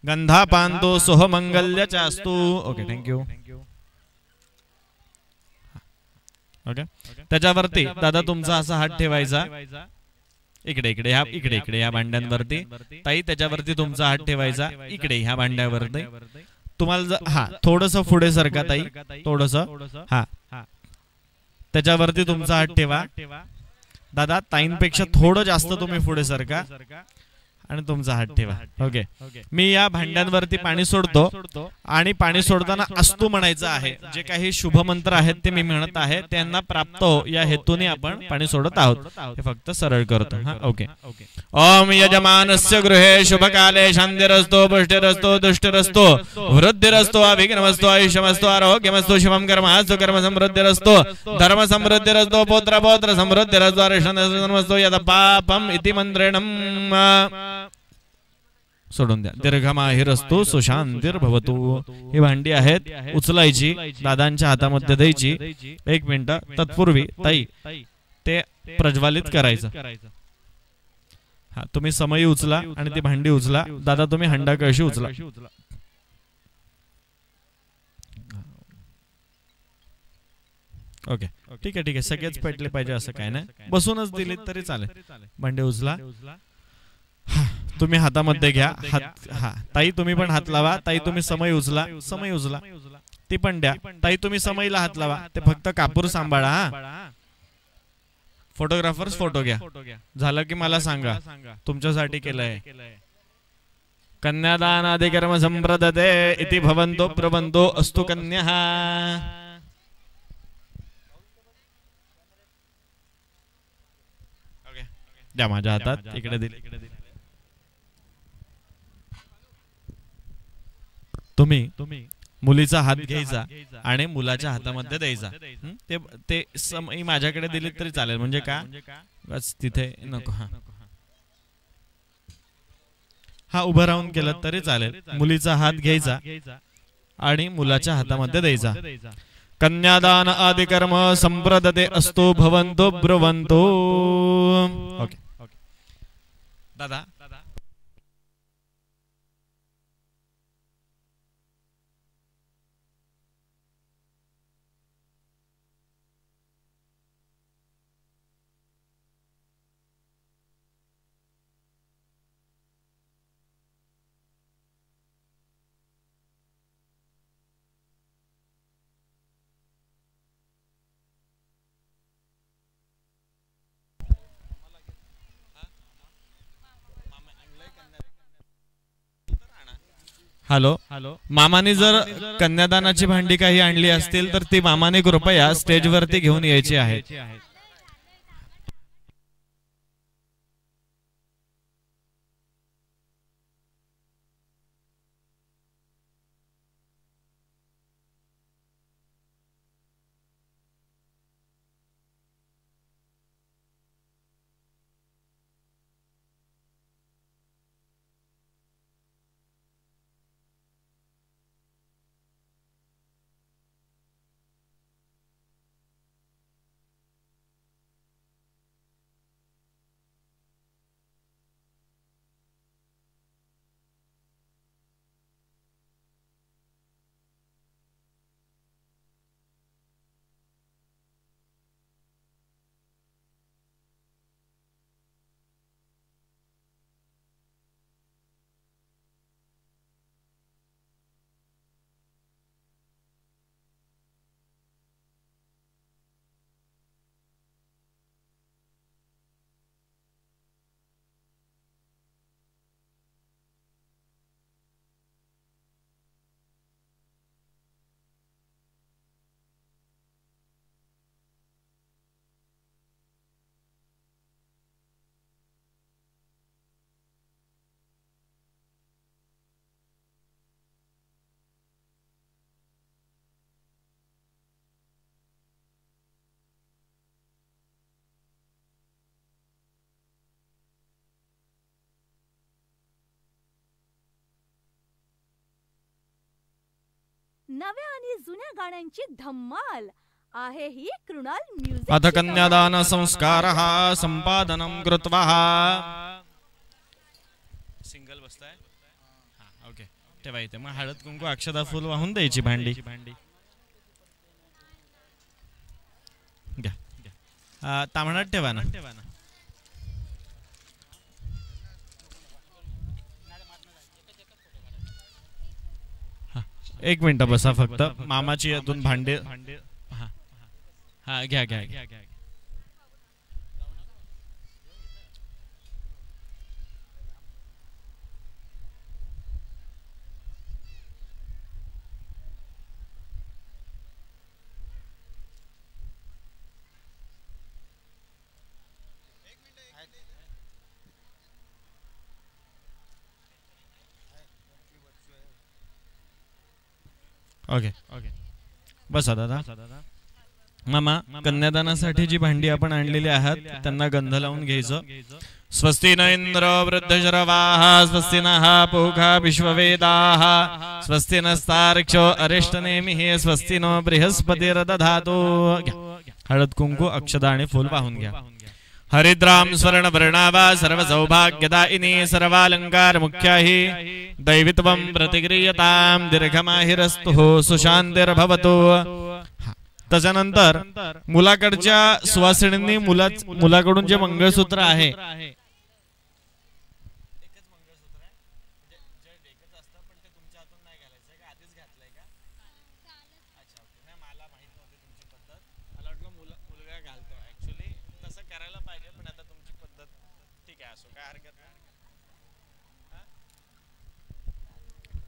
गंधा पांतो सोहमंगल्याचास्तु। Okay, thank you. ओके. त्याच्यावरती दादा तुमचा असा हात ठेवायचा इकडे इकडे ह्या भांड्यांवरती. ताई त्याच्यावरती तुमचा हात ठेवायचा इकडे ह्या भांड्यावरती. तुम्हाला हा थोडस पुढे सरका ताई, थोडस. हा त्याच्यावरती तुमचा हात ठेवा दादा. ताईंपेक्षा थोडं जास्त तुम्ही पुढे सरका आणि तुमचा हात ठेवा. ओके. मी या भांड्यांवरती पाणी सोडतो आणि पाणी सोडताना अस्तु म्हणायचं आहे. जे काही शुभ मंत्र आहेत ते मी म्हणत आहे, त्यांना प्राप्त हो या हेतूने आपण पाणी सोडत आहोत. हे फक्त सरळ करतो. हा ओके. ओम यजमानस्य गृहे शुभकाले शांतिरस्तो पुष्टिरस्तो दुष्टिरस्तो वृद्धिरस्तो अभिघ्नमस्तो आयुष्यमस्तो आरोग्यमस्तो शुभम कर्मास्तु कर्म समृद्धिरस्तो धर्म समृद्धिरस्तो पौत्र पौत्र समृद्धिरस्तो अर्षणमस्तो यद पापम इति मंत्रेणम. सोडून द्या. दीर्घमाहिरस्तु सुशांतिर्भवतु. ही भांडी आहेत, उचलायची, दादांच्या हातामध्ये द्यायची. 1 मिनिट. तत्पूर्वी ताई ते प्रज्वलित करायचं. हा तुम्ही समयी उचला आणि ती भांडी उचला. दादा तुम्ही हंडा कळशी उचला. ओके ठीक आहे. सगळेच पेटले पाहिजे असं काय नाही. बसूनच दिली तरी चालेल. भांडे उचला. तुम्ही हातामध्ये घ्या. हा ताई तुम्ही पण हात लावा. ताई तुम्ही समय उचला. ती पण द्या. ताई तुम्ही समयला हात लावा. ते फक्त कापूर सांभाळा. हा फोटोग्राफर्स फोटो घ्या. झालं की मला सांगा. तुमच्यासाठी केलंय. कन्यादानादिकर्म संप्रदते इति भवन्तो प्रवन्तो अस्तु कन्या. द्या माझ्या हातात. इकडे दिली. तुम्ही मुलीचा हात घ्यायचा आणि मुलाच्या हातामध्ये द्यायचा. ते समय माझ्याकडे दिली तरी चालेल. म्हणजे का बस तिथे नको. हा उभं राहून केलं तरी चालेल. मुलीचा हात घ्यायचा आणि मुलाच्या हातामध्ये द्यायचा. कन्यादान आदि कर्म संप्रदते अस्तु भवन्तो ब्रुवन्तो. ओके दादा. हॅलो. मामाने जर कन्यादानाची भांडी काही आणली असतील तर ती मामाने कृपया स्टेजवरती घेऊन यायची आहे. नव्या आणि जुन्या गाण्यांची धम्माल आहे ही कृणाल म्युझिक. अथ कन्यादान संस्कारः संपादनं कृत्वा. सिंगल बसताय. हां ओके ठेवायचं. मग हळद कुंकू अक्षता फुल वाहून द्यायची भांडी. तामणात ठेवा ना. एक मिनिट बसा फक्त. मामाची यातून भांडे. हा घ्या घ्या घ्या. ओके ओके बसा दादा. मामा, कन्यादानासाठी जी भांडी आपण आणलेली आहात त्यांना गंध लावून घ्यायचं. स्वस्ति न इंद्र वृद्धशरवाः स्वस्ति नः पूषा विश्ववेदाः स्वस्ति नस्तार्क्ष्यो अरिष्टनेमिः स्वस्ति नो बृहस्पतिर्दधातु. हळद कुंकू अक्षदा आणि फूल वाहून घ्या. हरिद्राम स्वर्ण वर्णावा सर्व सौभाग्यदायिनी सर्वालंकार मुख्याही दैवित्वं प्रतिगृह्यतां दीर्घमाहिरस्तु सुशांतिर्भवतु. त्याच्यानंतर मुलाकडच्या सुवासिनींनी मुलाकडून जे मंगळसूत्र आहे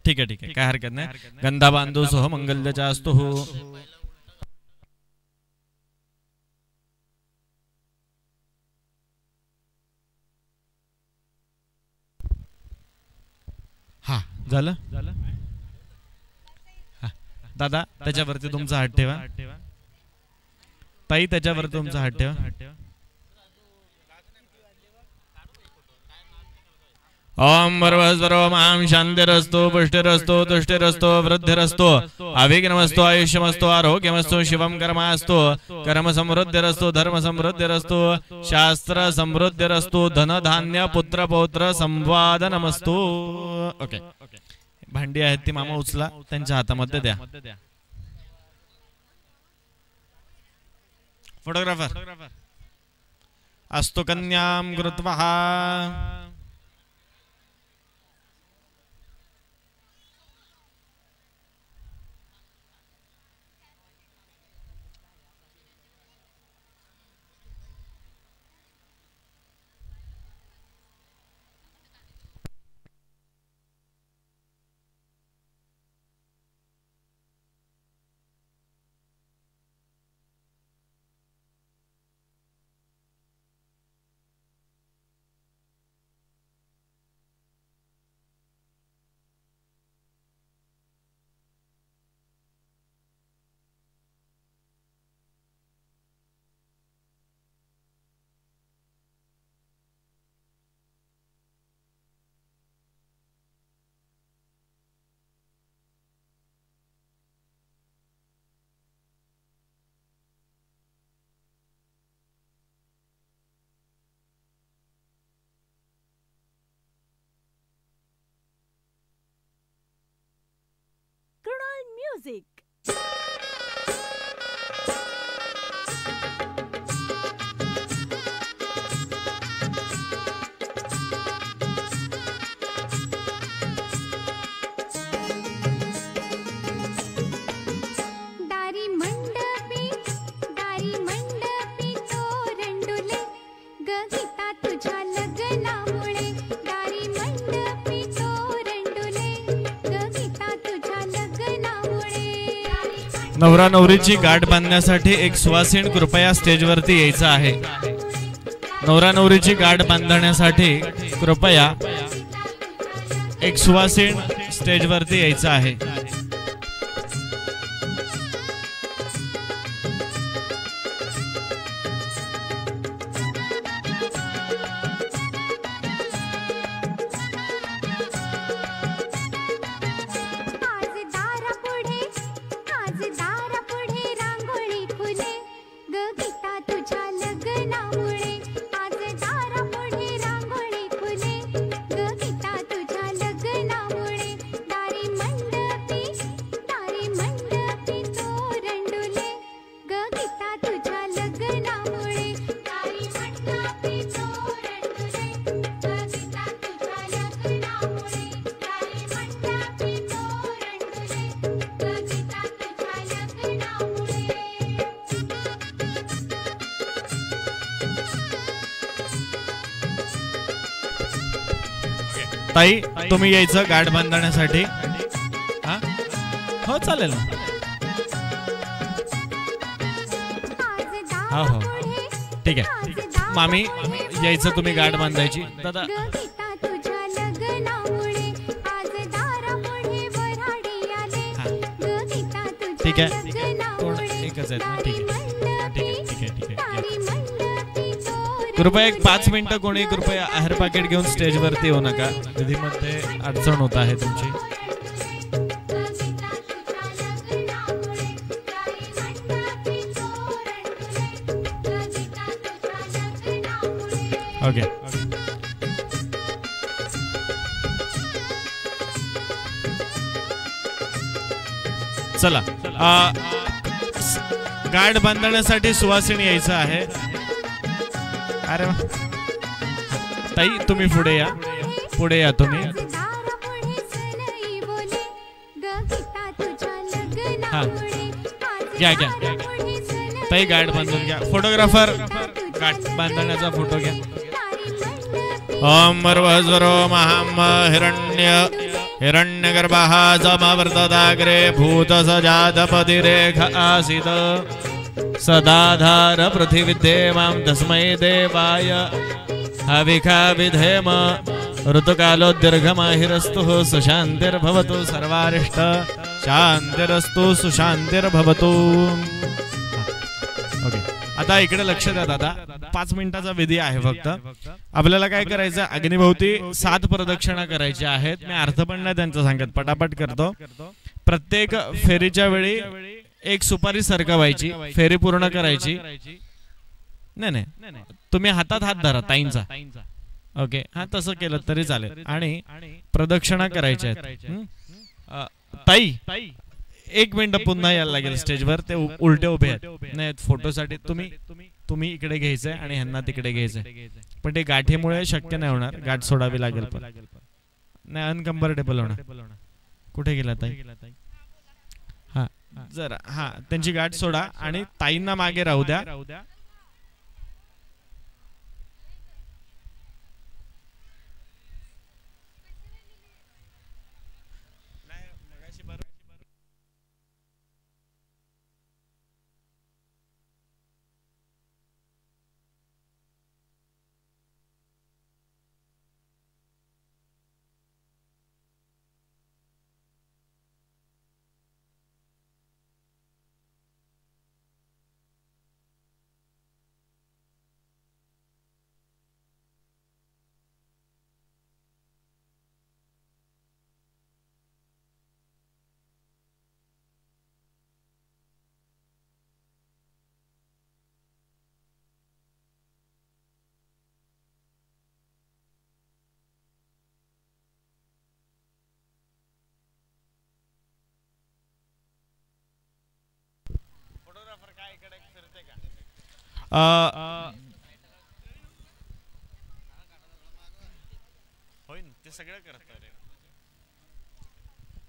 ठीक आहे ठीक आहे काय हरकत नाही. गंधा बांधू सोह मंगल्यचा असतो. हा झालं. दादा त्याच्यावरती तुमचा हात ठेवा. ताई त्याच्यावरती तुमचा हात ठेवा. ओम सर्वस्वरो मां शांतिरस्तु पुष्टिरस्तु तुष्टिरस्तु वृद्धिरस्तु अविघ्नमस्तु आयुष्यमस्तु आरोग्यमस्तु शिवम कर्मास्तु कर्म समृद्धिरस्तु धर्म समृद्धिरस्तु शास्त्र समृद्धिरस्तु धन धान्य पुत्र पौत्र संवादनमस्तु. ओके भांडी आहेत ती मामा उचला त्यांच्या हातामध्ये द्या. फोटोग्राफर अस्तु कन्यां कृत्वा. Music. नवरा नवरीची गाठ बांधण्यासाठी एक सुवासीण कृपया स्टेजवरती यायचं आहे. नवरा नवरीची गाठ बांधण्यासाठी कृपया एक सुवासीण स्टेजवरती यायचं आहे. ताई तुम्ही यायचं गाठ बांधण्यासाठी. हा हो चालेल ना. हो हो ठीक आहे. मामी यायचं तुम्ही गाठ बांधायची. दादा ठीक आहे एकच आहेत ना. ठीक आहे ठीक आहे ठीक आहे ठीक आहे. कृपया एक 5 मिनिटं कोणी कृपया आहेर पाकिट घेऊन स्टेजवरती येऊ नका. विधीमध्ये अडचण होत आहे तुमची. ओके चला गाठ बांधण्यासाठी सुवासिनी यायचं आहे. अरे ताई तुम्ही पुढे या. पुढे या तुम्ही. हा घ्या घ्या ताई गाठ बांधून घ्या. फोटोग्राफर गाठ बांधण्याचा फोटो घ्या. ओम मर्वस्वरो महाम हिरण्यगर्भः समवर्तदाग्रे भूतसजातपतिरेख आसीत् सदाधार पृथिविद्येमां तस्मै देवाय हविखा विधेम ऋतुकालो दीर्घमाहिरस्तु सुशान्तिर्भवतु सर्वारिष्ट शान्तिरस्तु सुशान्तिर्भवतु. ओके आता इकडे लक्ष द्या दादा. 5 मिनिटाचा विधी आहे फक्त. आपल्याला काय करायचं अग्निभोवती 7 प्रदक्षिणा करायच्या आहेत. मी अर्थ पण नाही त्यांचा सांगत पटापट करतो. प्रत्येक फेरीच्या वेळी एक सुपारी सरकवायची. फेरी पूर्ण करायची. नाही नाही तुम्ही हातात हात धरा ताईंचा. ओके हा तसं केलं तरी चालेल. आणि प्रदक्षिणा करायच्या आहेत. ताई 1 मिनिट पुन्हा यायला लागेल स्टेजवर. ते उलटे उभे आहेत नाही फोटोसाठी. तुम्ही इकडे घ्यायचंय आणि ह्यांना तिकडे घ्यायचंय. पण ते गाठीमुळे शक्य नाही होणार. गाठ सोडावी लागेल. पण नाही अनकम्फर्टेबल होणार. कुठे गेला ताई. हा जरा हा त्यांची गाठ सोडा आणि ताईंना मागे राहू द्या.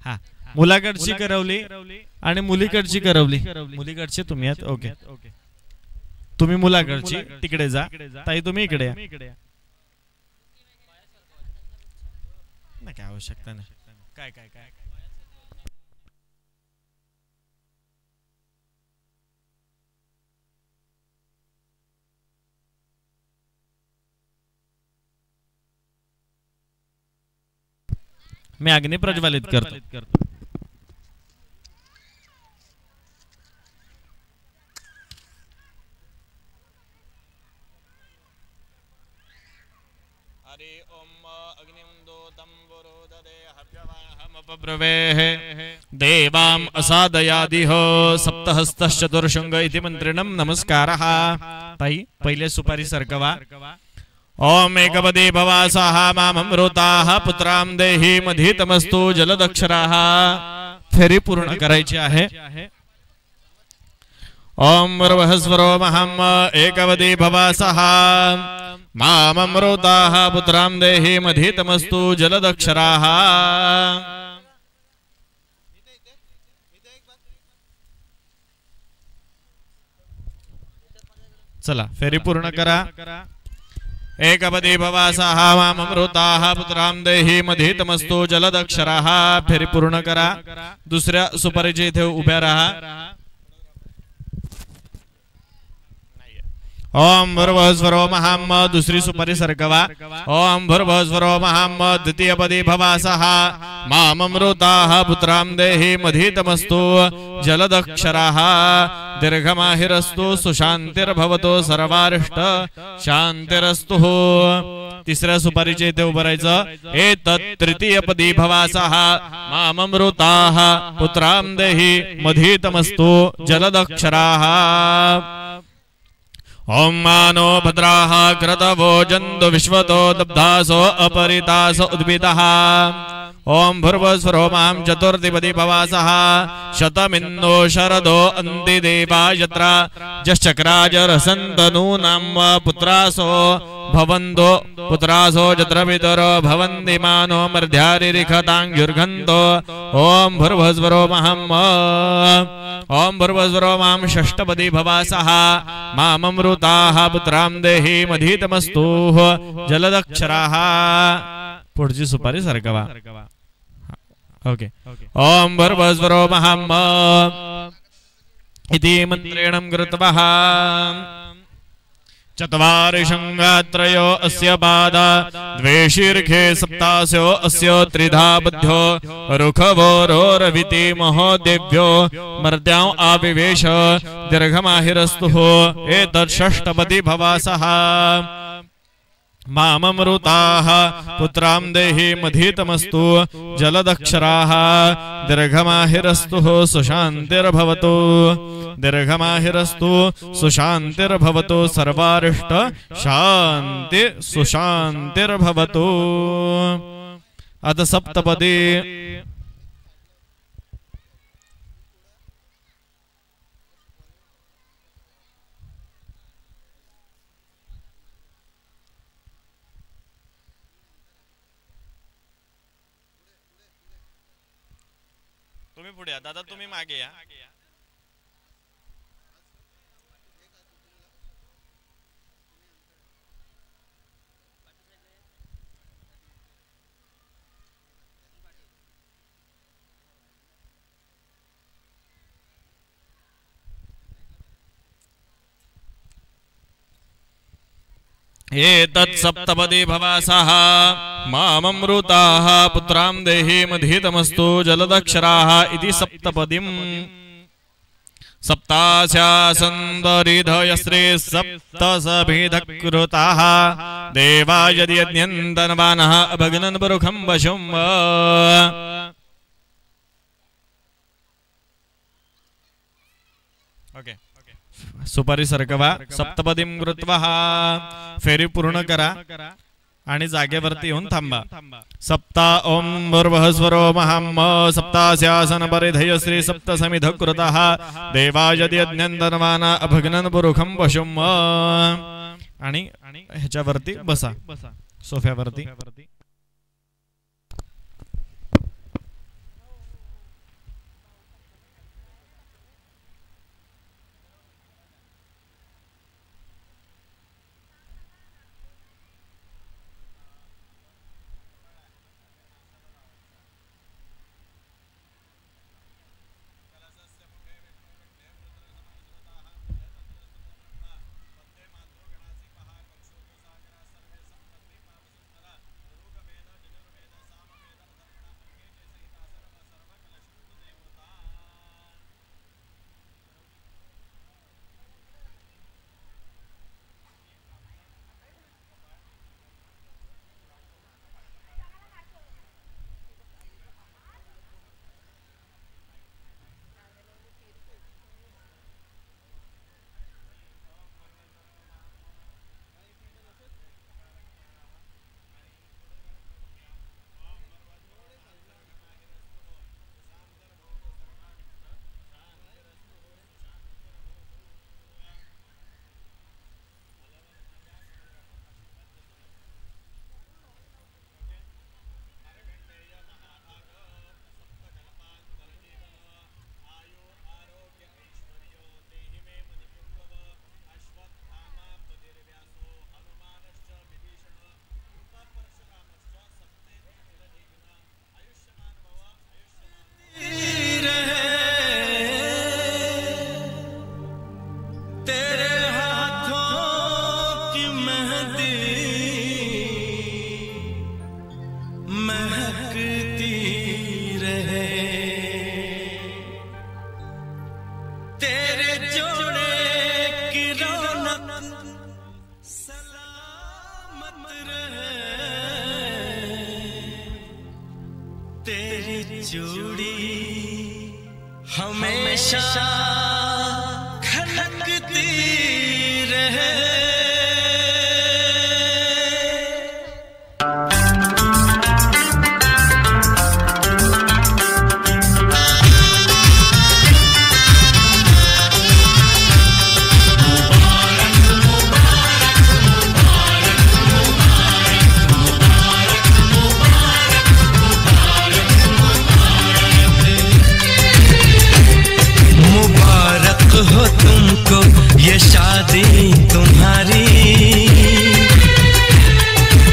हा मुलाकडची करवली आणि मुलीकडची करवली. मुलीकडची तुम्ही आहात. ओके तुम्ही मुलाकडची तिकडे जा. ताई तुम्ही इकडे या. काय आवश्यकता नाही. काय काय काय मी अग्नि प्रज्वलित करतो. देवाम असादयादिह सप्तहस्तश्चतुर्शृंग इति मंत्रिणं नमस्कारः. ताई पहिले सुपारी सरकवा. ओम एकपदी भवासः मामृताः पुत्रां देहि मधीतमस्तु जलदक्षराः. फेरी पूर्ण करायची आहे. ओम वरवहस्वरो महम एकपदी भवासः मामृताः पुत्रां देहि मधीतमस्तु जलदक्षराः. चला फेरी पूर्ण करा. एकपदी भवासाः माममृताः पुत्रां देहि मधीतमस्तु जलदक्षराः. फेरी पूर्ण करा. दुसऱ्या सुपारीच्या इथे उभ्या राहा. ओम भूर्भुवस्वरो महाम. दुसरी सुपारी सरकवा. ओम भूर्भुवस्वरो महाम. द्वितीय पदी भवासः माममृताः पुत्रां देहि मधीतमस्तु जलदक्षराः. दीर्घमाहिरस्तु सुशांतिर्भवतो सर्वारिष्ट शांतिरस्तु. तिसऱ्या सुपारीच्या इथे उभं राहायचं. एतत् तृतीय पदी भवासः माममृताः पुत्रां देहि मधीतमस्तु जलदक्षराः. ओम मानो भद्राः क्रतवो जन्तु विश्वतो दब्धासो अपरितासो उद्भिदः. ओम भूर्भुवस्वरो मां चतुर्थीपदी भवासः शतमिन्दो शरदो अन्ति देवा यत्र जश्चक्राजरसन्तनूनां वा पुत्रासो भवन्तो पुत्रासो यत्र पितरो भवन्ति मानो मर्ध्यारिरिखताङ्गुर्घन्तो. ओम भूर्भुवस्वरो महम्. ओम भूर्भुवस्वरो मां षष्ठपदी भवासः माममृताः पुत्रां देहि मधीतमस्तु जलदक्षराः. पुढची सुपारी सरकवा. ओके. ओम भूर्भुवस्वरो महम् इति मन्त्रेण कृत्वा चत्वारि शृङ्गात्रयो अस्य पादा द्वे शीर्षे सप्तास्यो अस्य त्रिधा बुद्ध्यो रुखवोरोरविति महोदेव्यो मर्त्यां आविवेश दीर्घमाहिरस्तुः. एतत् षष्ठपदी भवासः माममृताः पुत्रां देहि मधीतमस्तु जलदक्षराः. दीर्घमाहिरस्तुः सुशान्तिर्भवतु. दीर्घमाहिरस्तु सुशान्तिर्भवतु सर्वारिष्ट शान्ति सुशान्तिर्भवतु. अथ सप्तपदी. तुम्ही पुढे या दादा, तुम्ही मागे या. एतत् सप्तपदी भवासः माममृताः पुत्रां देहि मधीतमस्तु जलदक्षराः इति सप्तपदीम्. सप्तास्यासन्दरिधयश्री सप्तसभिधकृताः देवा यदि यज्ञन्तन्वानः अभग्नन् पुरुखं वशुं. ओके. सुपारी सरकवा. सप्तपदीं कृत्वा फेरी पूर्ण करा आणि जागेवरती येऊन थांबा. सप्ता ओम भूर्भुवस्वरो महम् सप्तास्यासन परिधय श्री सप्तसमिध कृतः देवा यदि यज्ञन्तन्वाना अभग्नन् पुरुखं वशुं. आणि ह्याच्यावरती बसा सोफ्यावरती. हमेशा खनकती रहे। हो तुमको ये शादी तुम्हारी,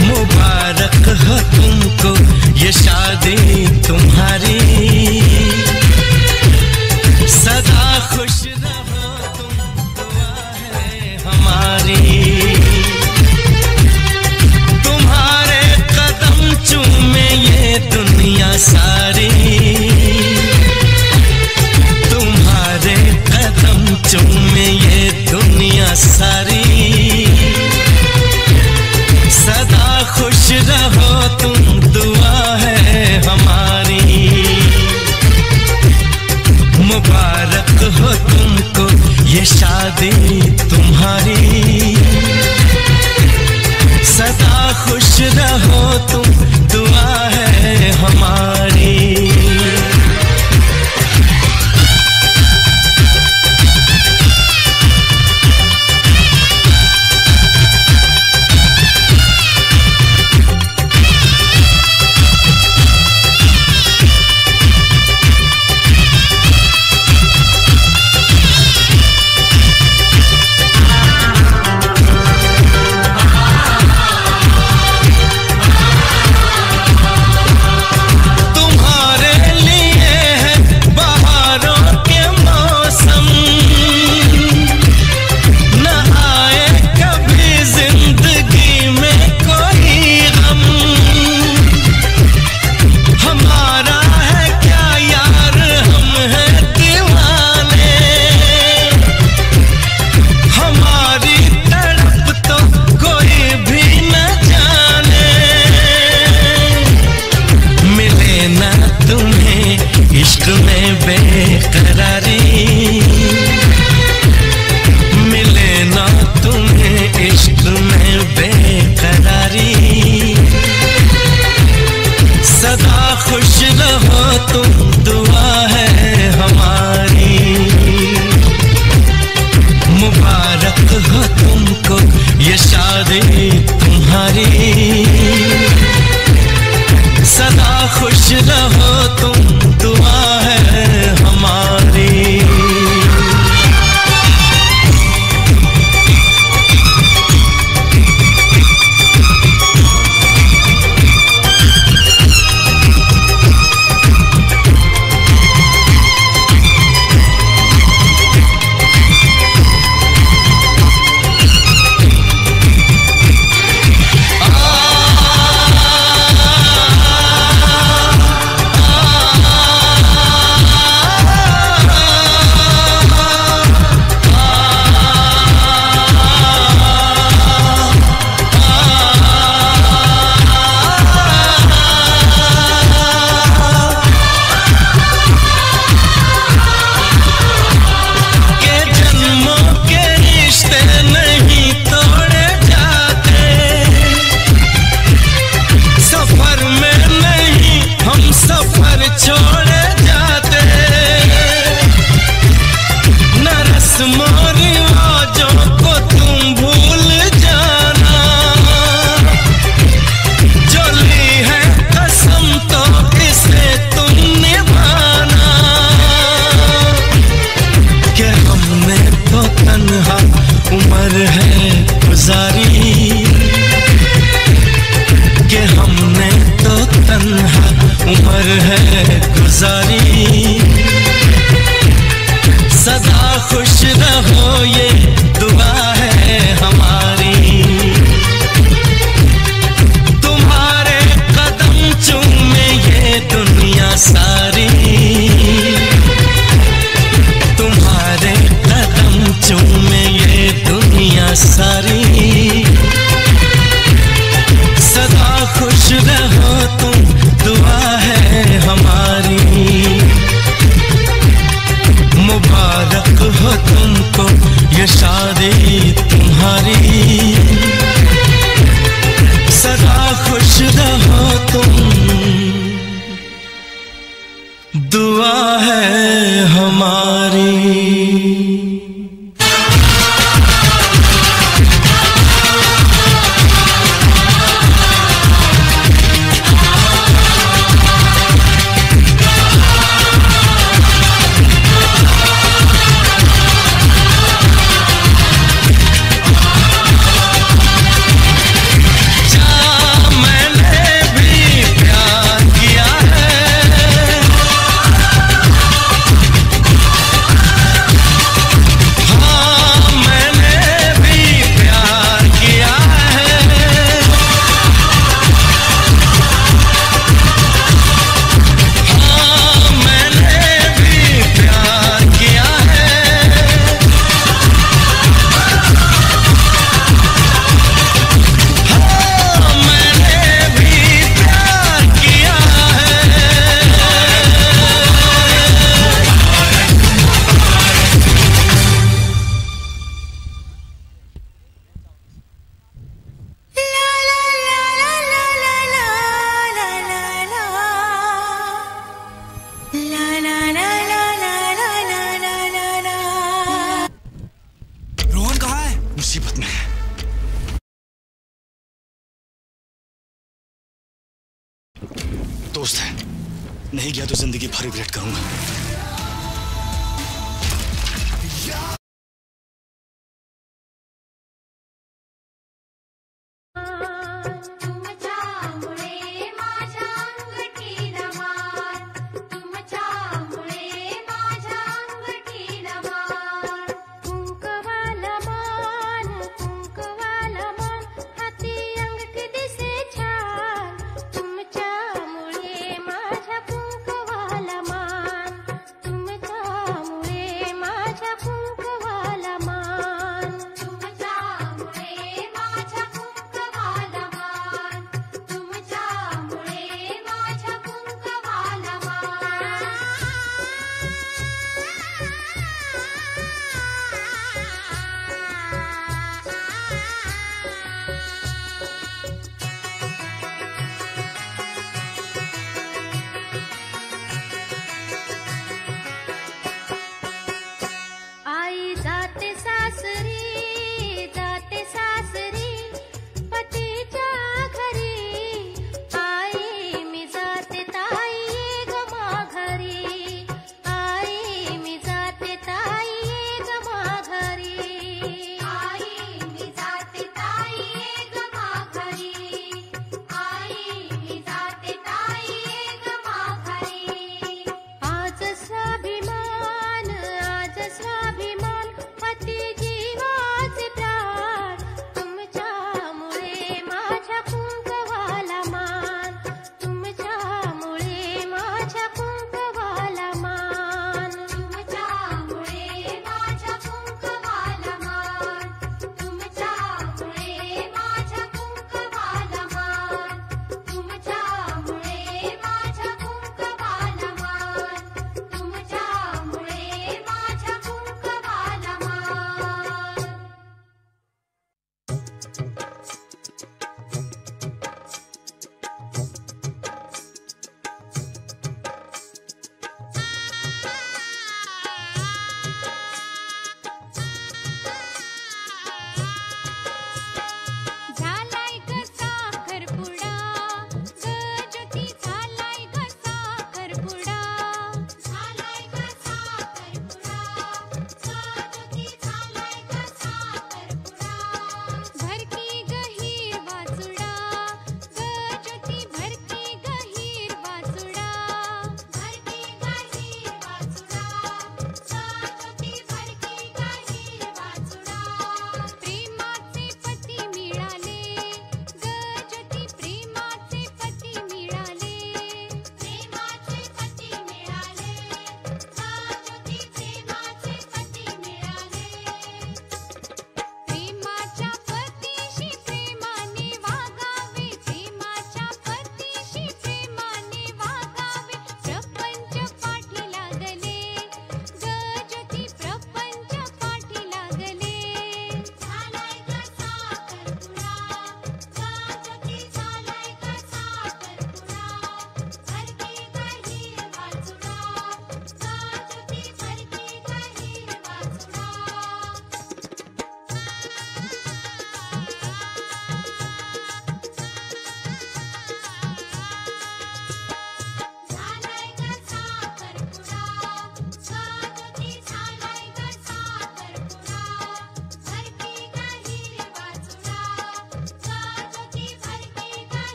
मुबारक हो तुमको ये शादी तुम्हारी, सदा खुश रहो तुम, दुआ है हमारी। तुम्हारे कदम चूमे ये दुनिया सारी, तुम्हारे कदम चूमे ये दुनिया सारी, सदा खुश रहो तुम, दुआ है हमारी। मुबारक हो तुमको ये शादी तुम्हारी, सदा खुश रहो तुम, दुआ है हमारी। इश्क में बेकरारी मिले ना तुम्हें, इश्क में बेकरारी, सदा खुश रहो तुम, दुआ है हमारी। मुबारक हो तुमको ये शादी तुम्हारी, सदा खुश रहो तुम, दुआ है हमारी। उम्र है गुजारी कि हमने तो तन्हा उम्र है गुजारी, सदा खुश रहो ये दुआ है हमारी। तुम्हारे कदम चूमे ये दुनिया सारी, तुम्हारे कदम चूमे ये दुनिया सारी, सदा खुश रहो तुम, दुआ है हमारी। है हमारी। दोस्त है, नहीं गया तो जिंदगी भर रिग्रेट करूंगा।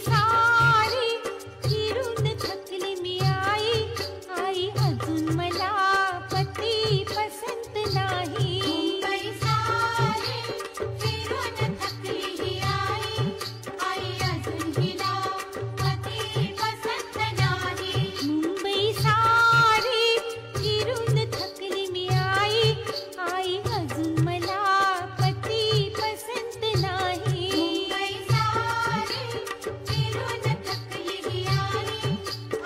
सारी फिरून थकली मी आई आई अजून मला पती पसंत नाही मुंबई सारी फिरून थकली ही आई आई अजून हिला पती पसंत नाही मुंबई सारी फिरून थकली मी आई आई अजून मला पती पसंत नाही मुंबई सारी फिरून थकली ही आई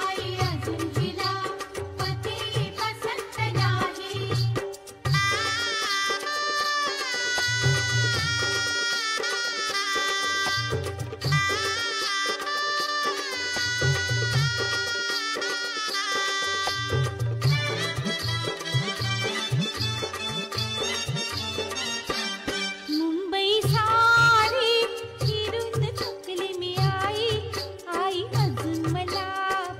आई अजून हिला पती पसंत नाही मुंबई सारी फिरून थकली मी आई आई अजून मला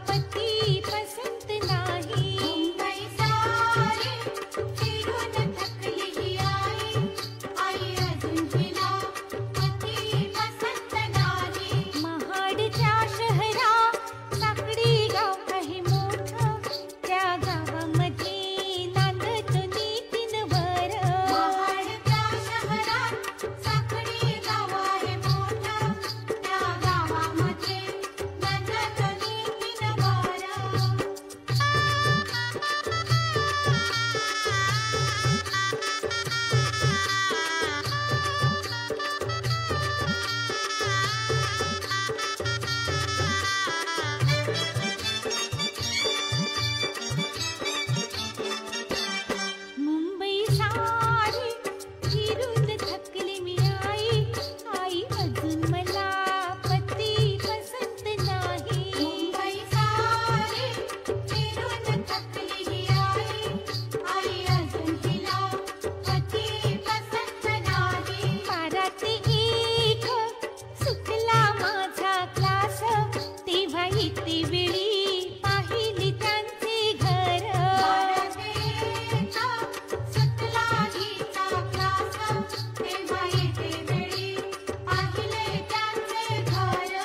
पती पसंत नाही मुंबई सारी फिरून थकली ही आई आई अजून हिला पती पसंत नाही महाडच्या शहरा साकडी गाव आहे मोठं त्या गावामध्ये नांदत नितीनभर महाडच्या शहरात साकडी गाव आहे मोठं त्या गावामध्ये नांदत नितीनभर मुंबई सारी फिरून थकली मी आई आई अजून मला पती पसंत नाही मुंबई सारी फिरून थकली ही आई आई अजून हिला पती पसंत नाही बारा ते एक सुटला माझा क्लास तेव्हा इथे वेळी पाहिली त्यांचे घर बारा ते एक सुटला हिचा क्लास तेव्हा इथे वेळी पाहिले त्यांचे घर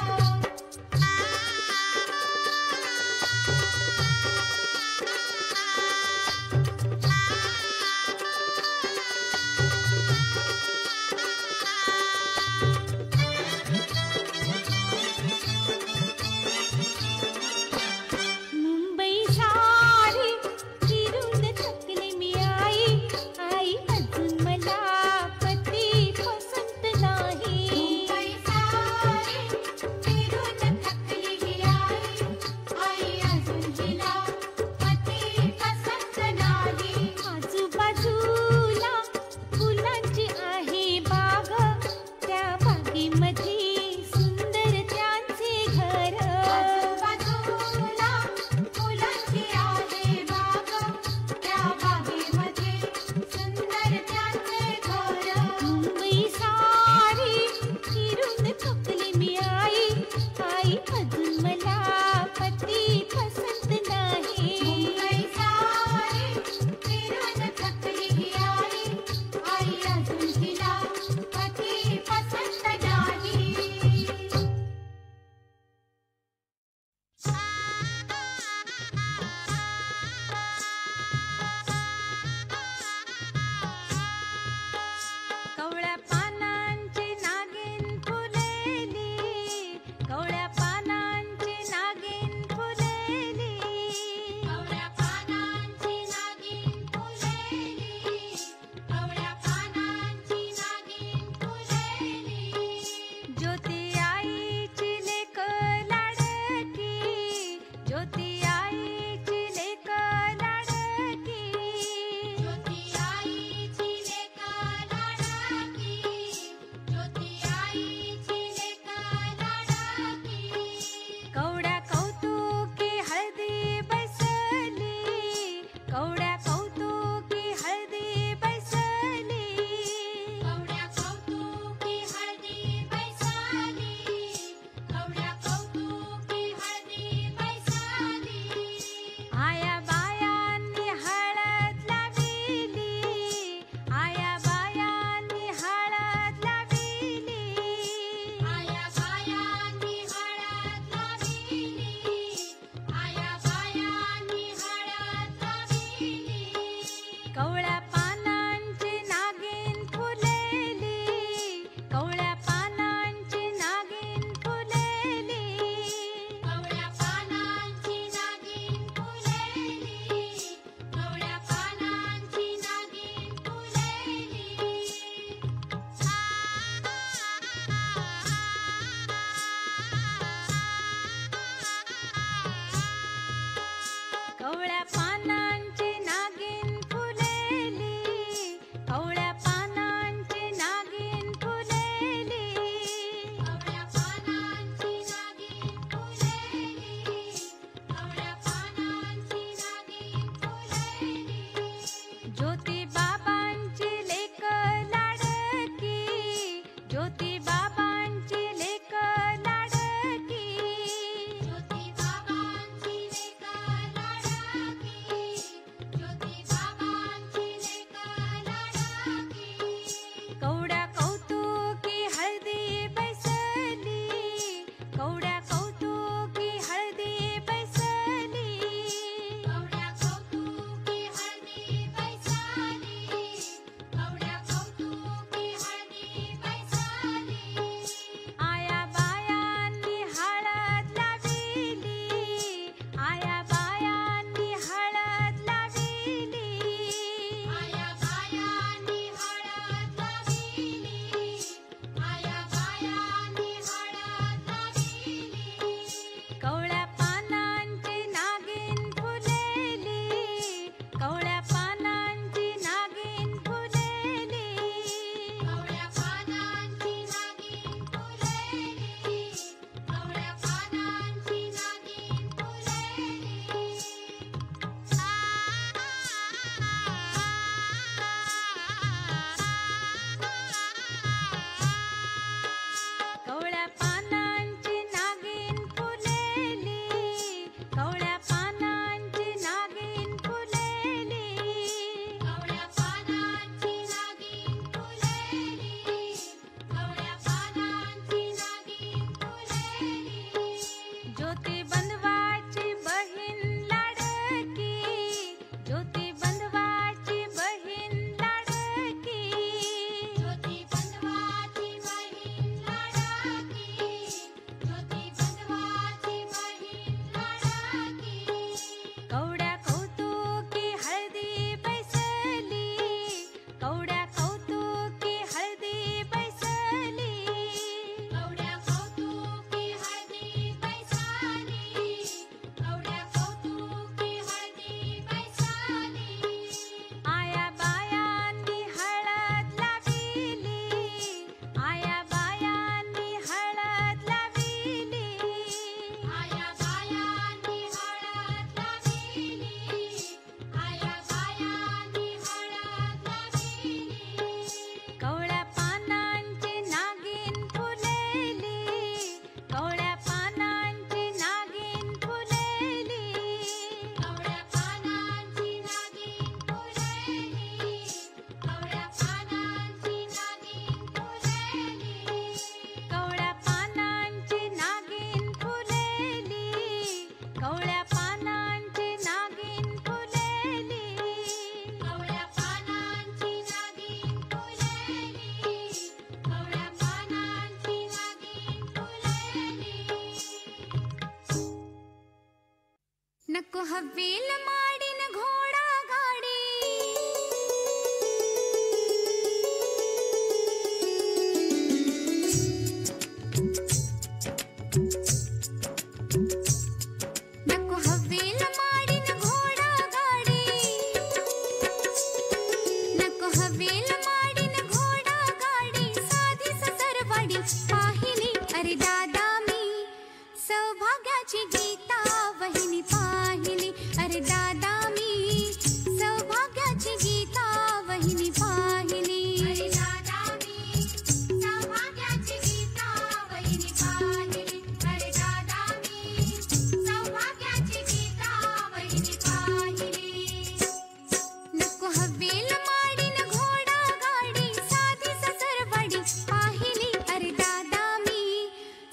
नको हवेल माडीन घोडा गाडी नको हवेल माडीन घोडा गाडी नको हवेल माडीन घोडा गाडी साधी ससरवाडी पाहिली अरे दादा मी सौभाग्याची गीता वहिनी पाहिली अरे दादा मी सौभाग्याची गीता वहिनी पाहिली अरे दादा मी सौभाग्याची गीता वहिनी पाहिली अरे दादा मी सौभाग्याची गीता वहिनी पाहिली नको हवेल माडीन घोडा गाडी साधी ससरवाडी पाहिली अरे दादा मी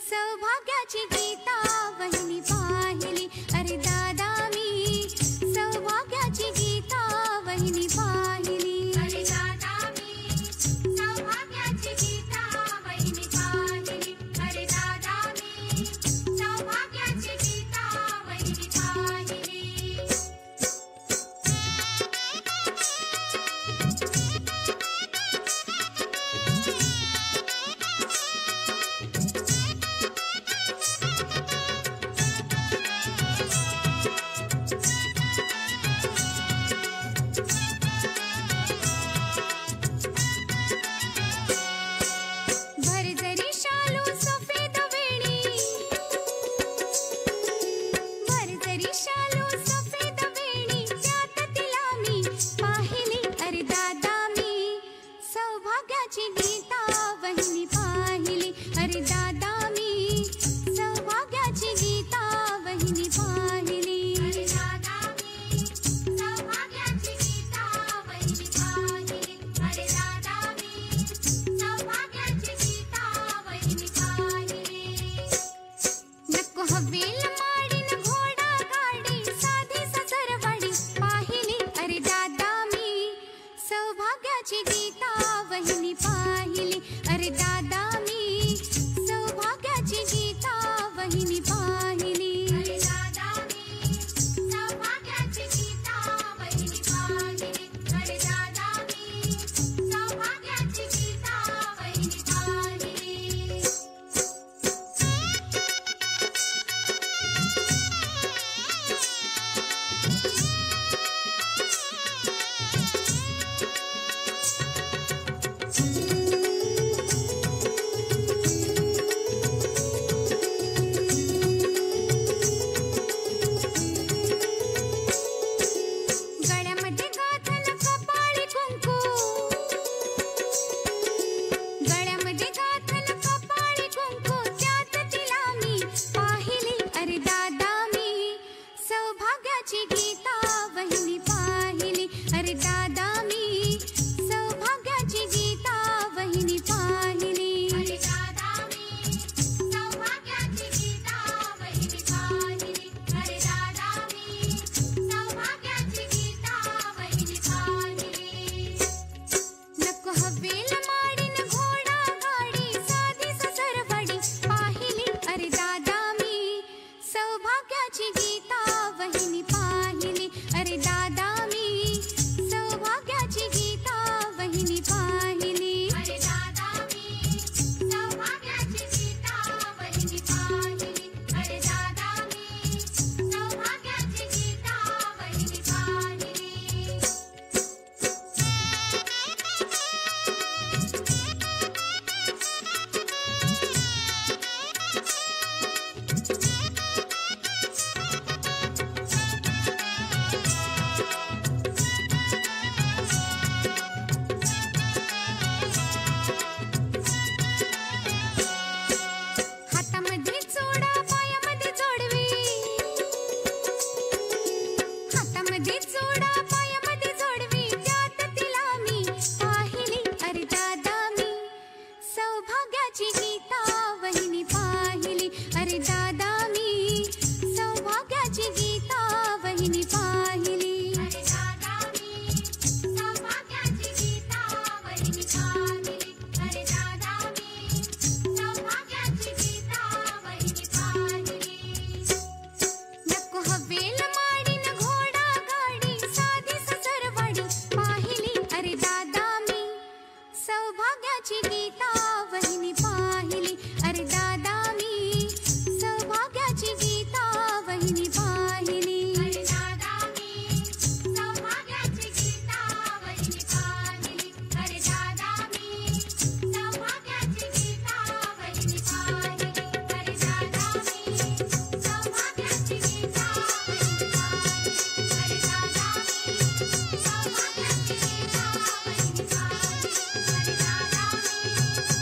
सौभाग्याची गीता वहिनी पाहिली अरे दादा मी सौभाग्याची गीता वहिनी पाहिली अरे दादा मी सौभाग्याची गीता वहिनी पाहिली अरे दादा मी सौभाग्याची गीता वहिनी पाहिली भरजरी शालू सफेद वेणी भरजरी शालू सफेद वेणी त्यात तिला मी पाहिली अरे दादा मी सौभाग्याची गीता वहिनी पाहिली अरे दादा मी सौभाग्याची गीता वहिनी पाहिली अरे दादा मी सौभाग्याची गीता वहिनी पाहिली अरे दादा मी सौभाग्याची गीता वहिनी पाहिली नको हवेल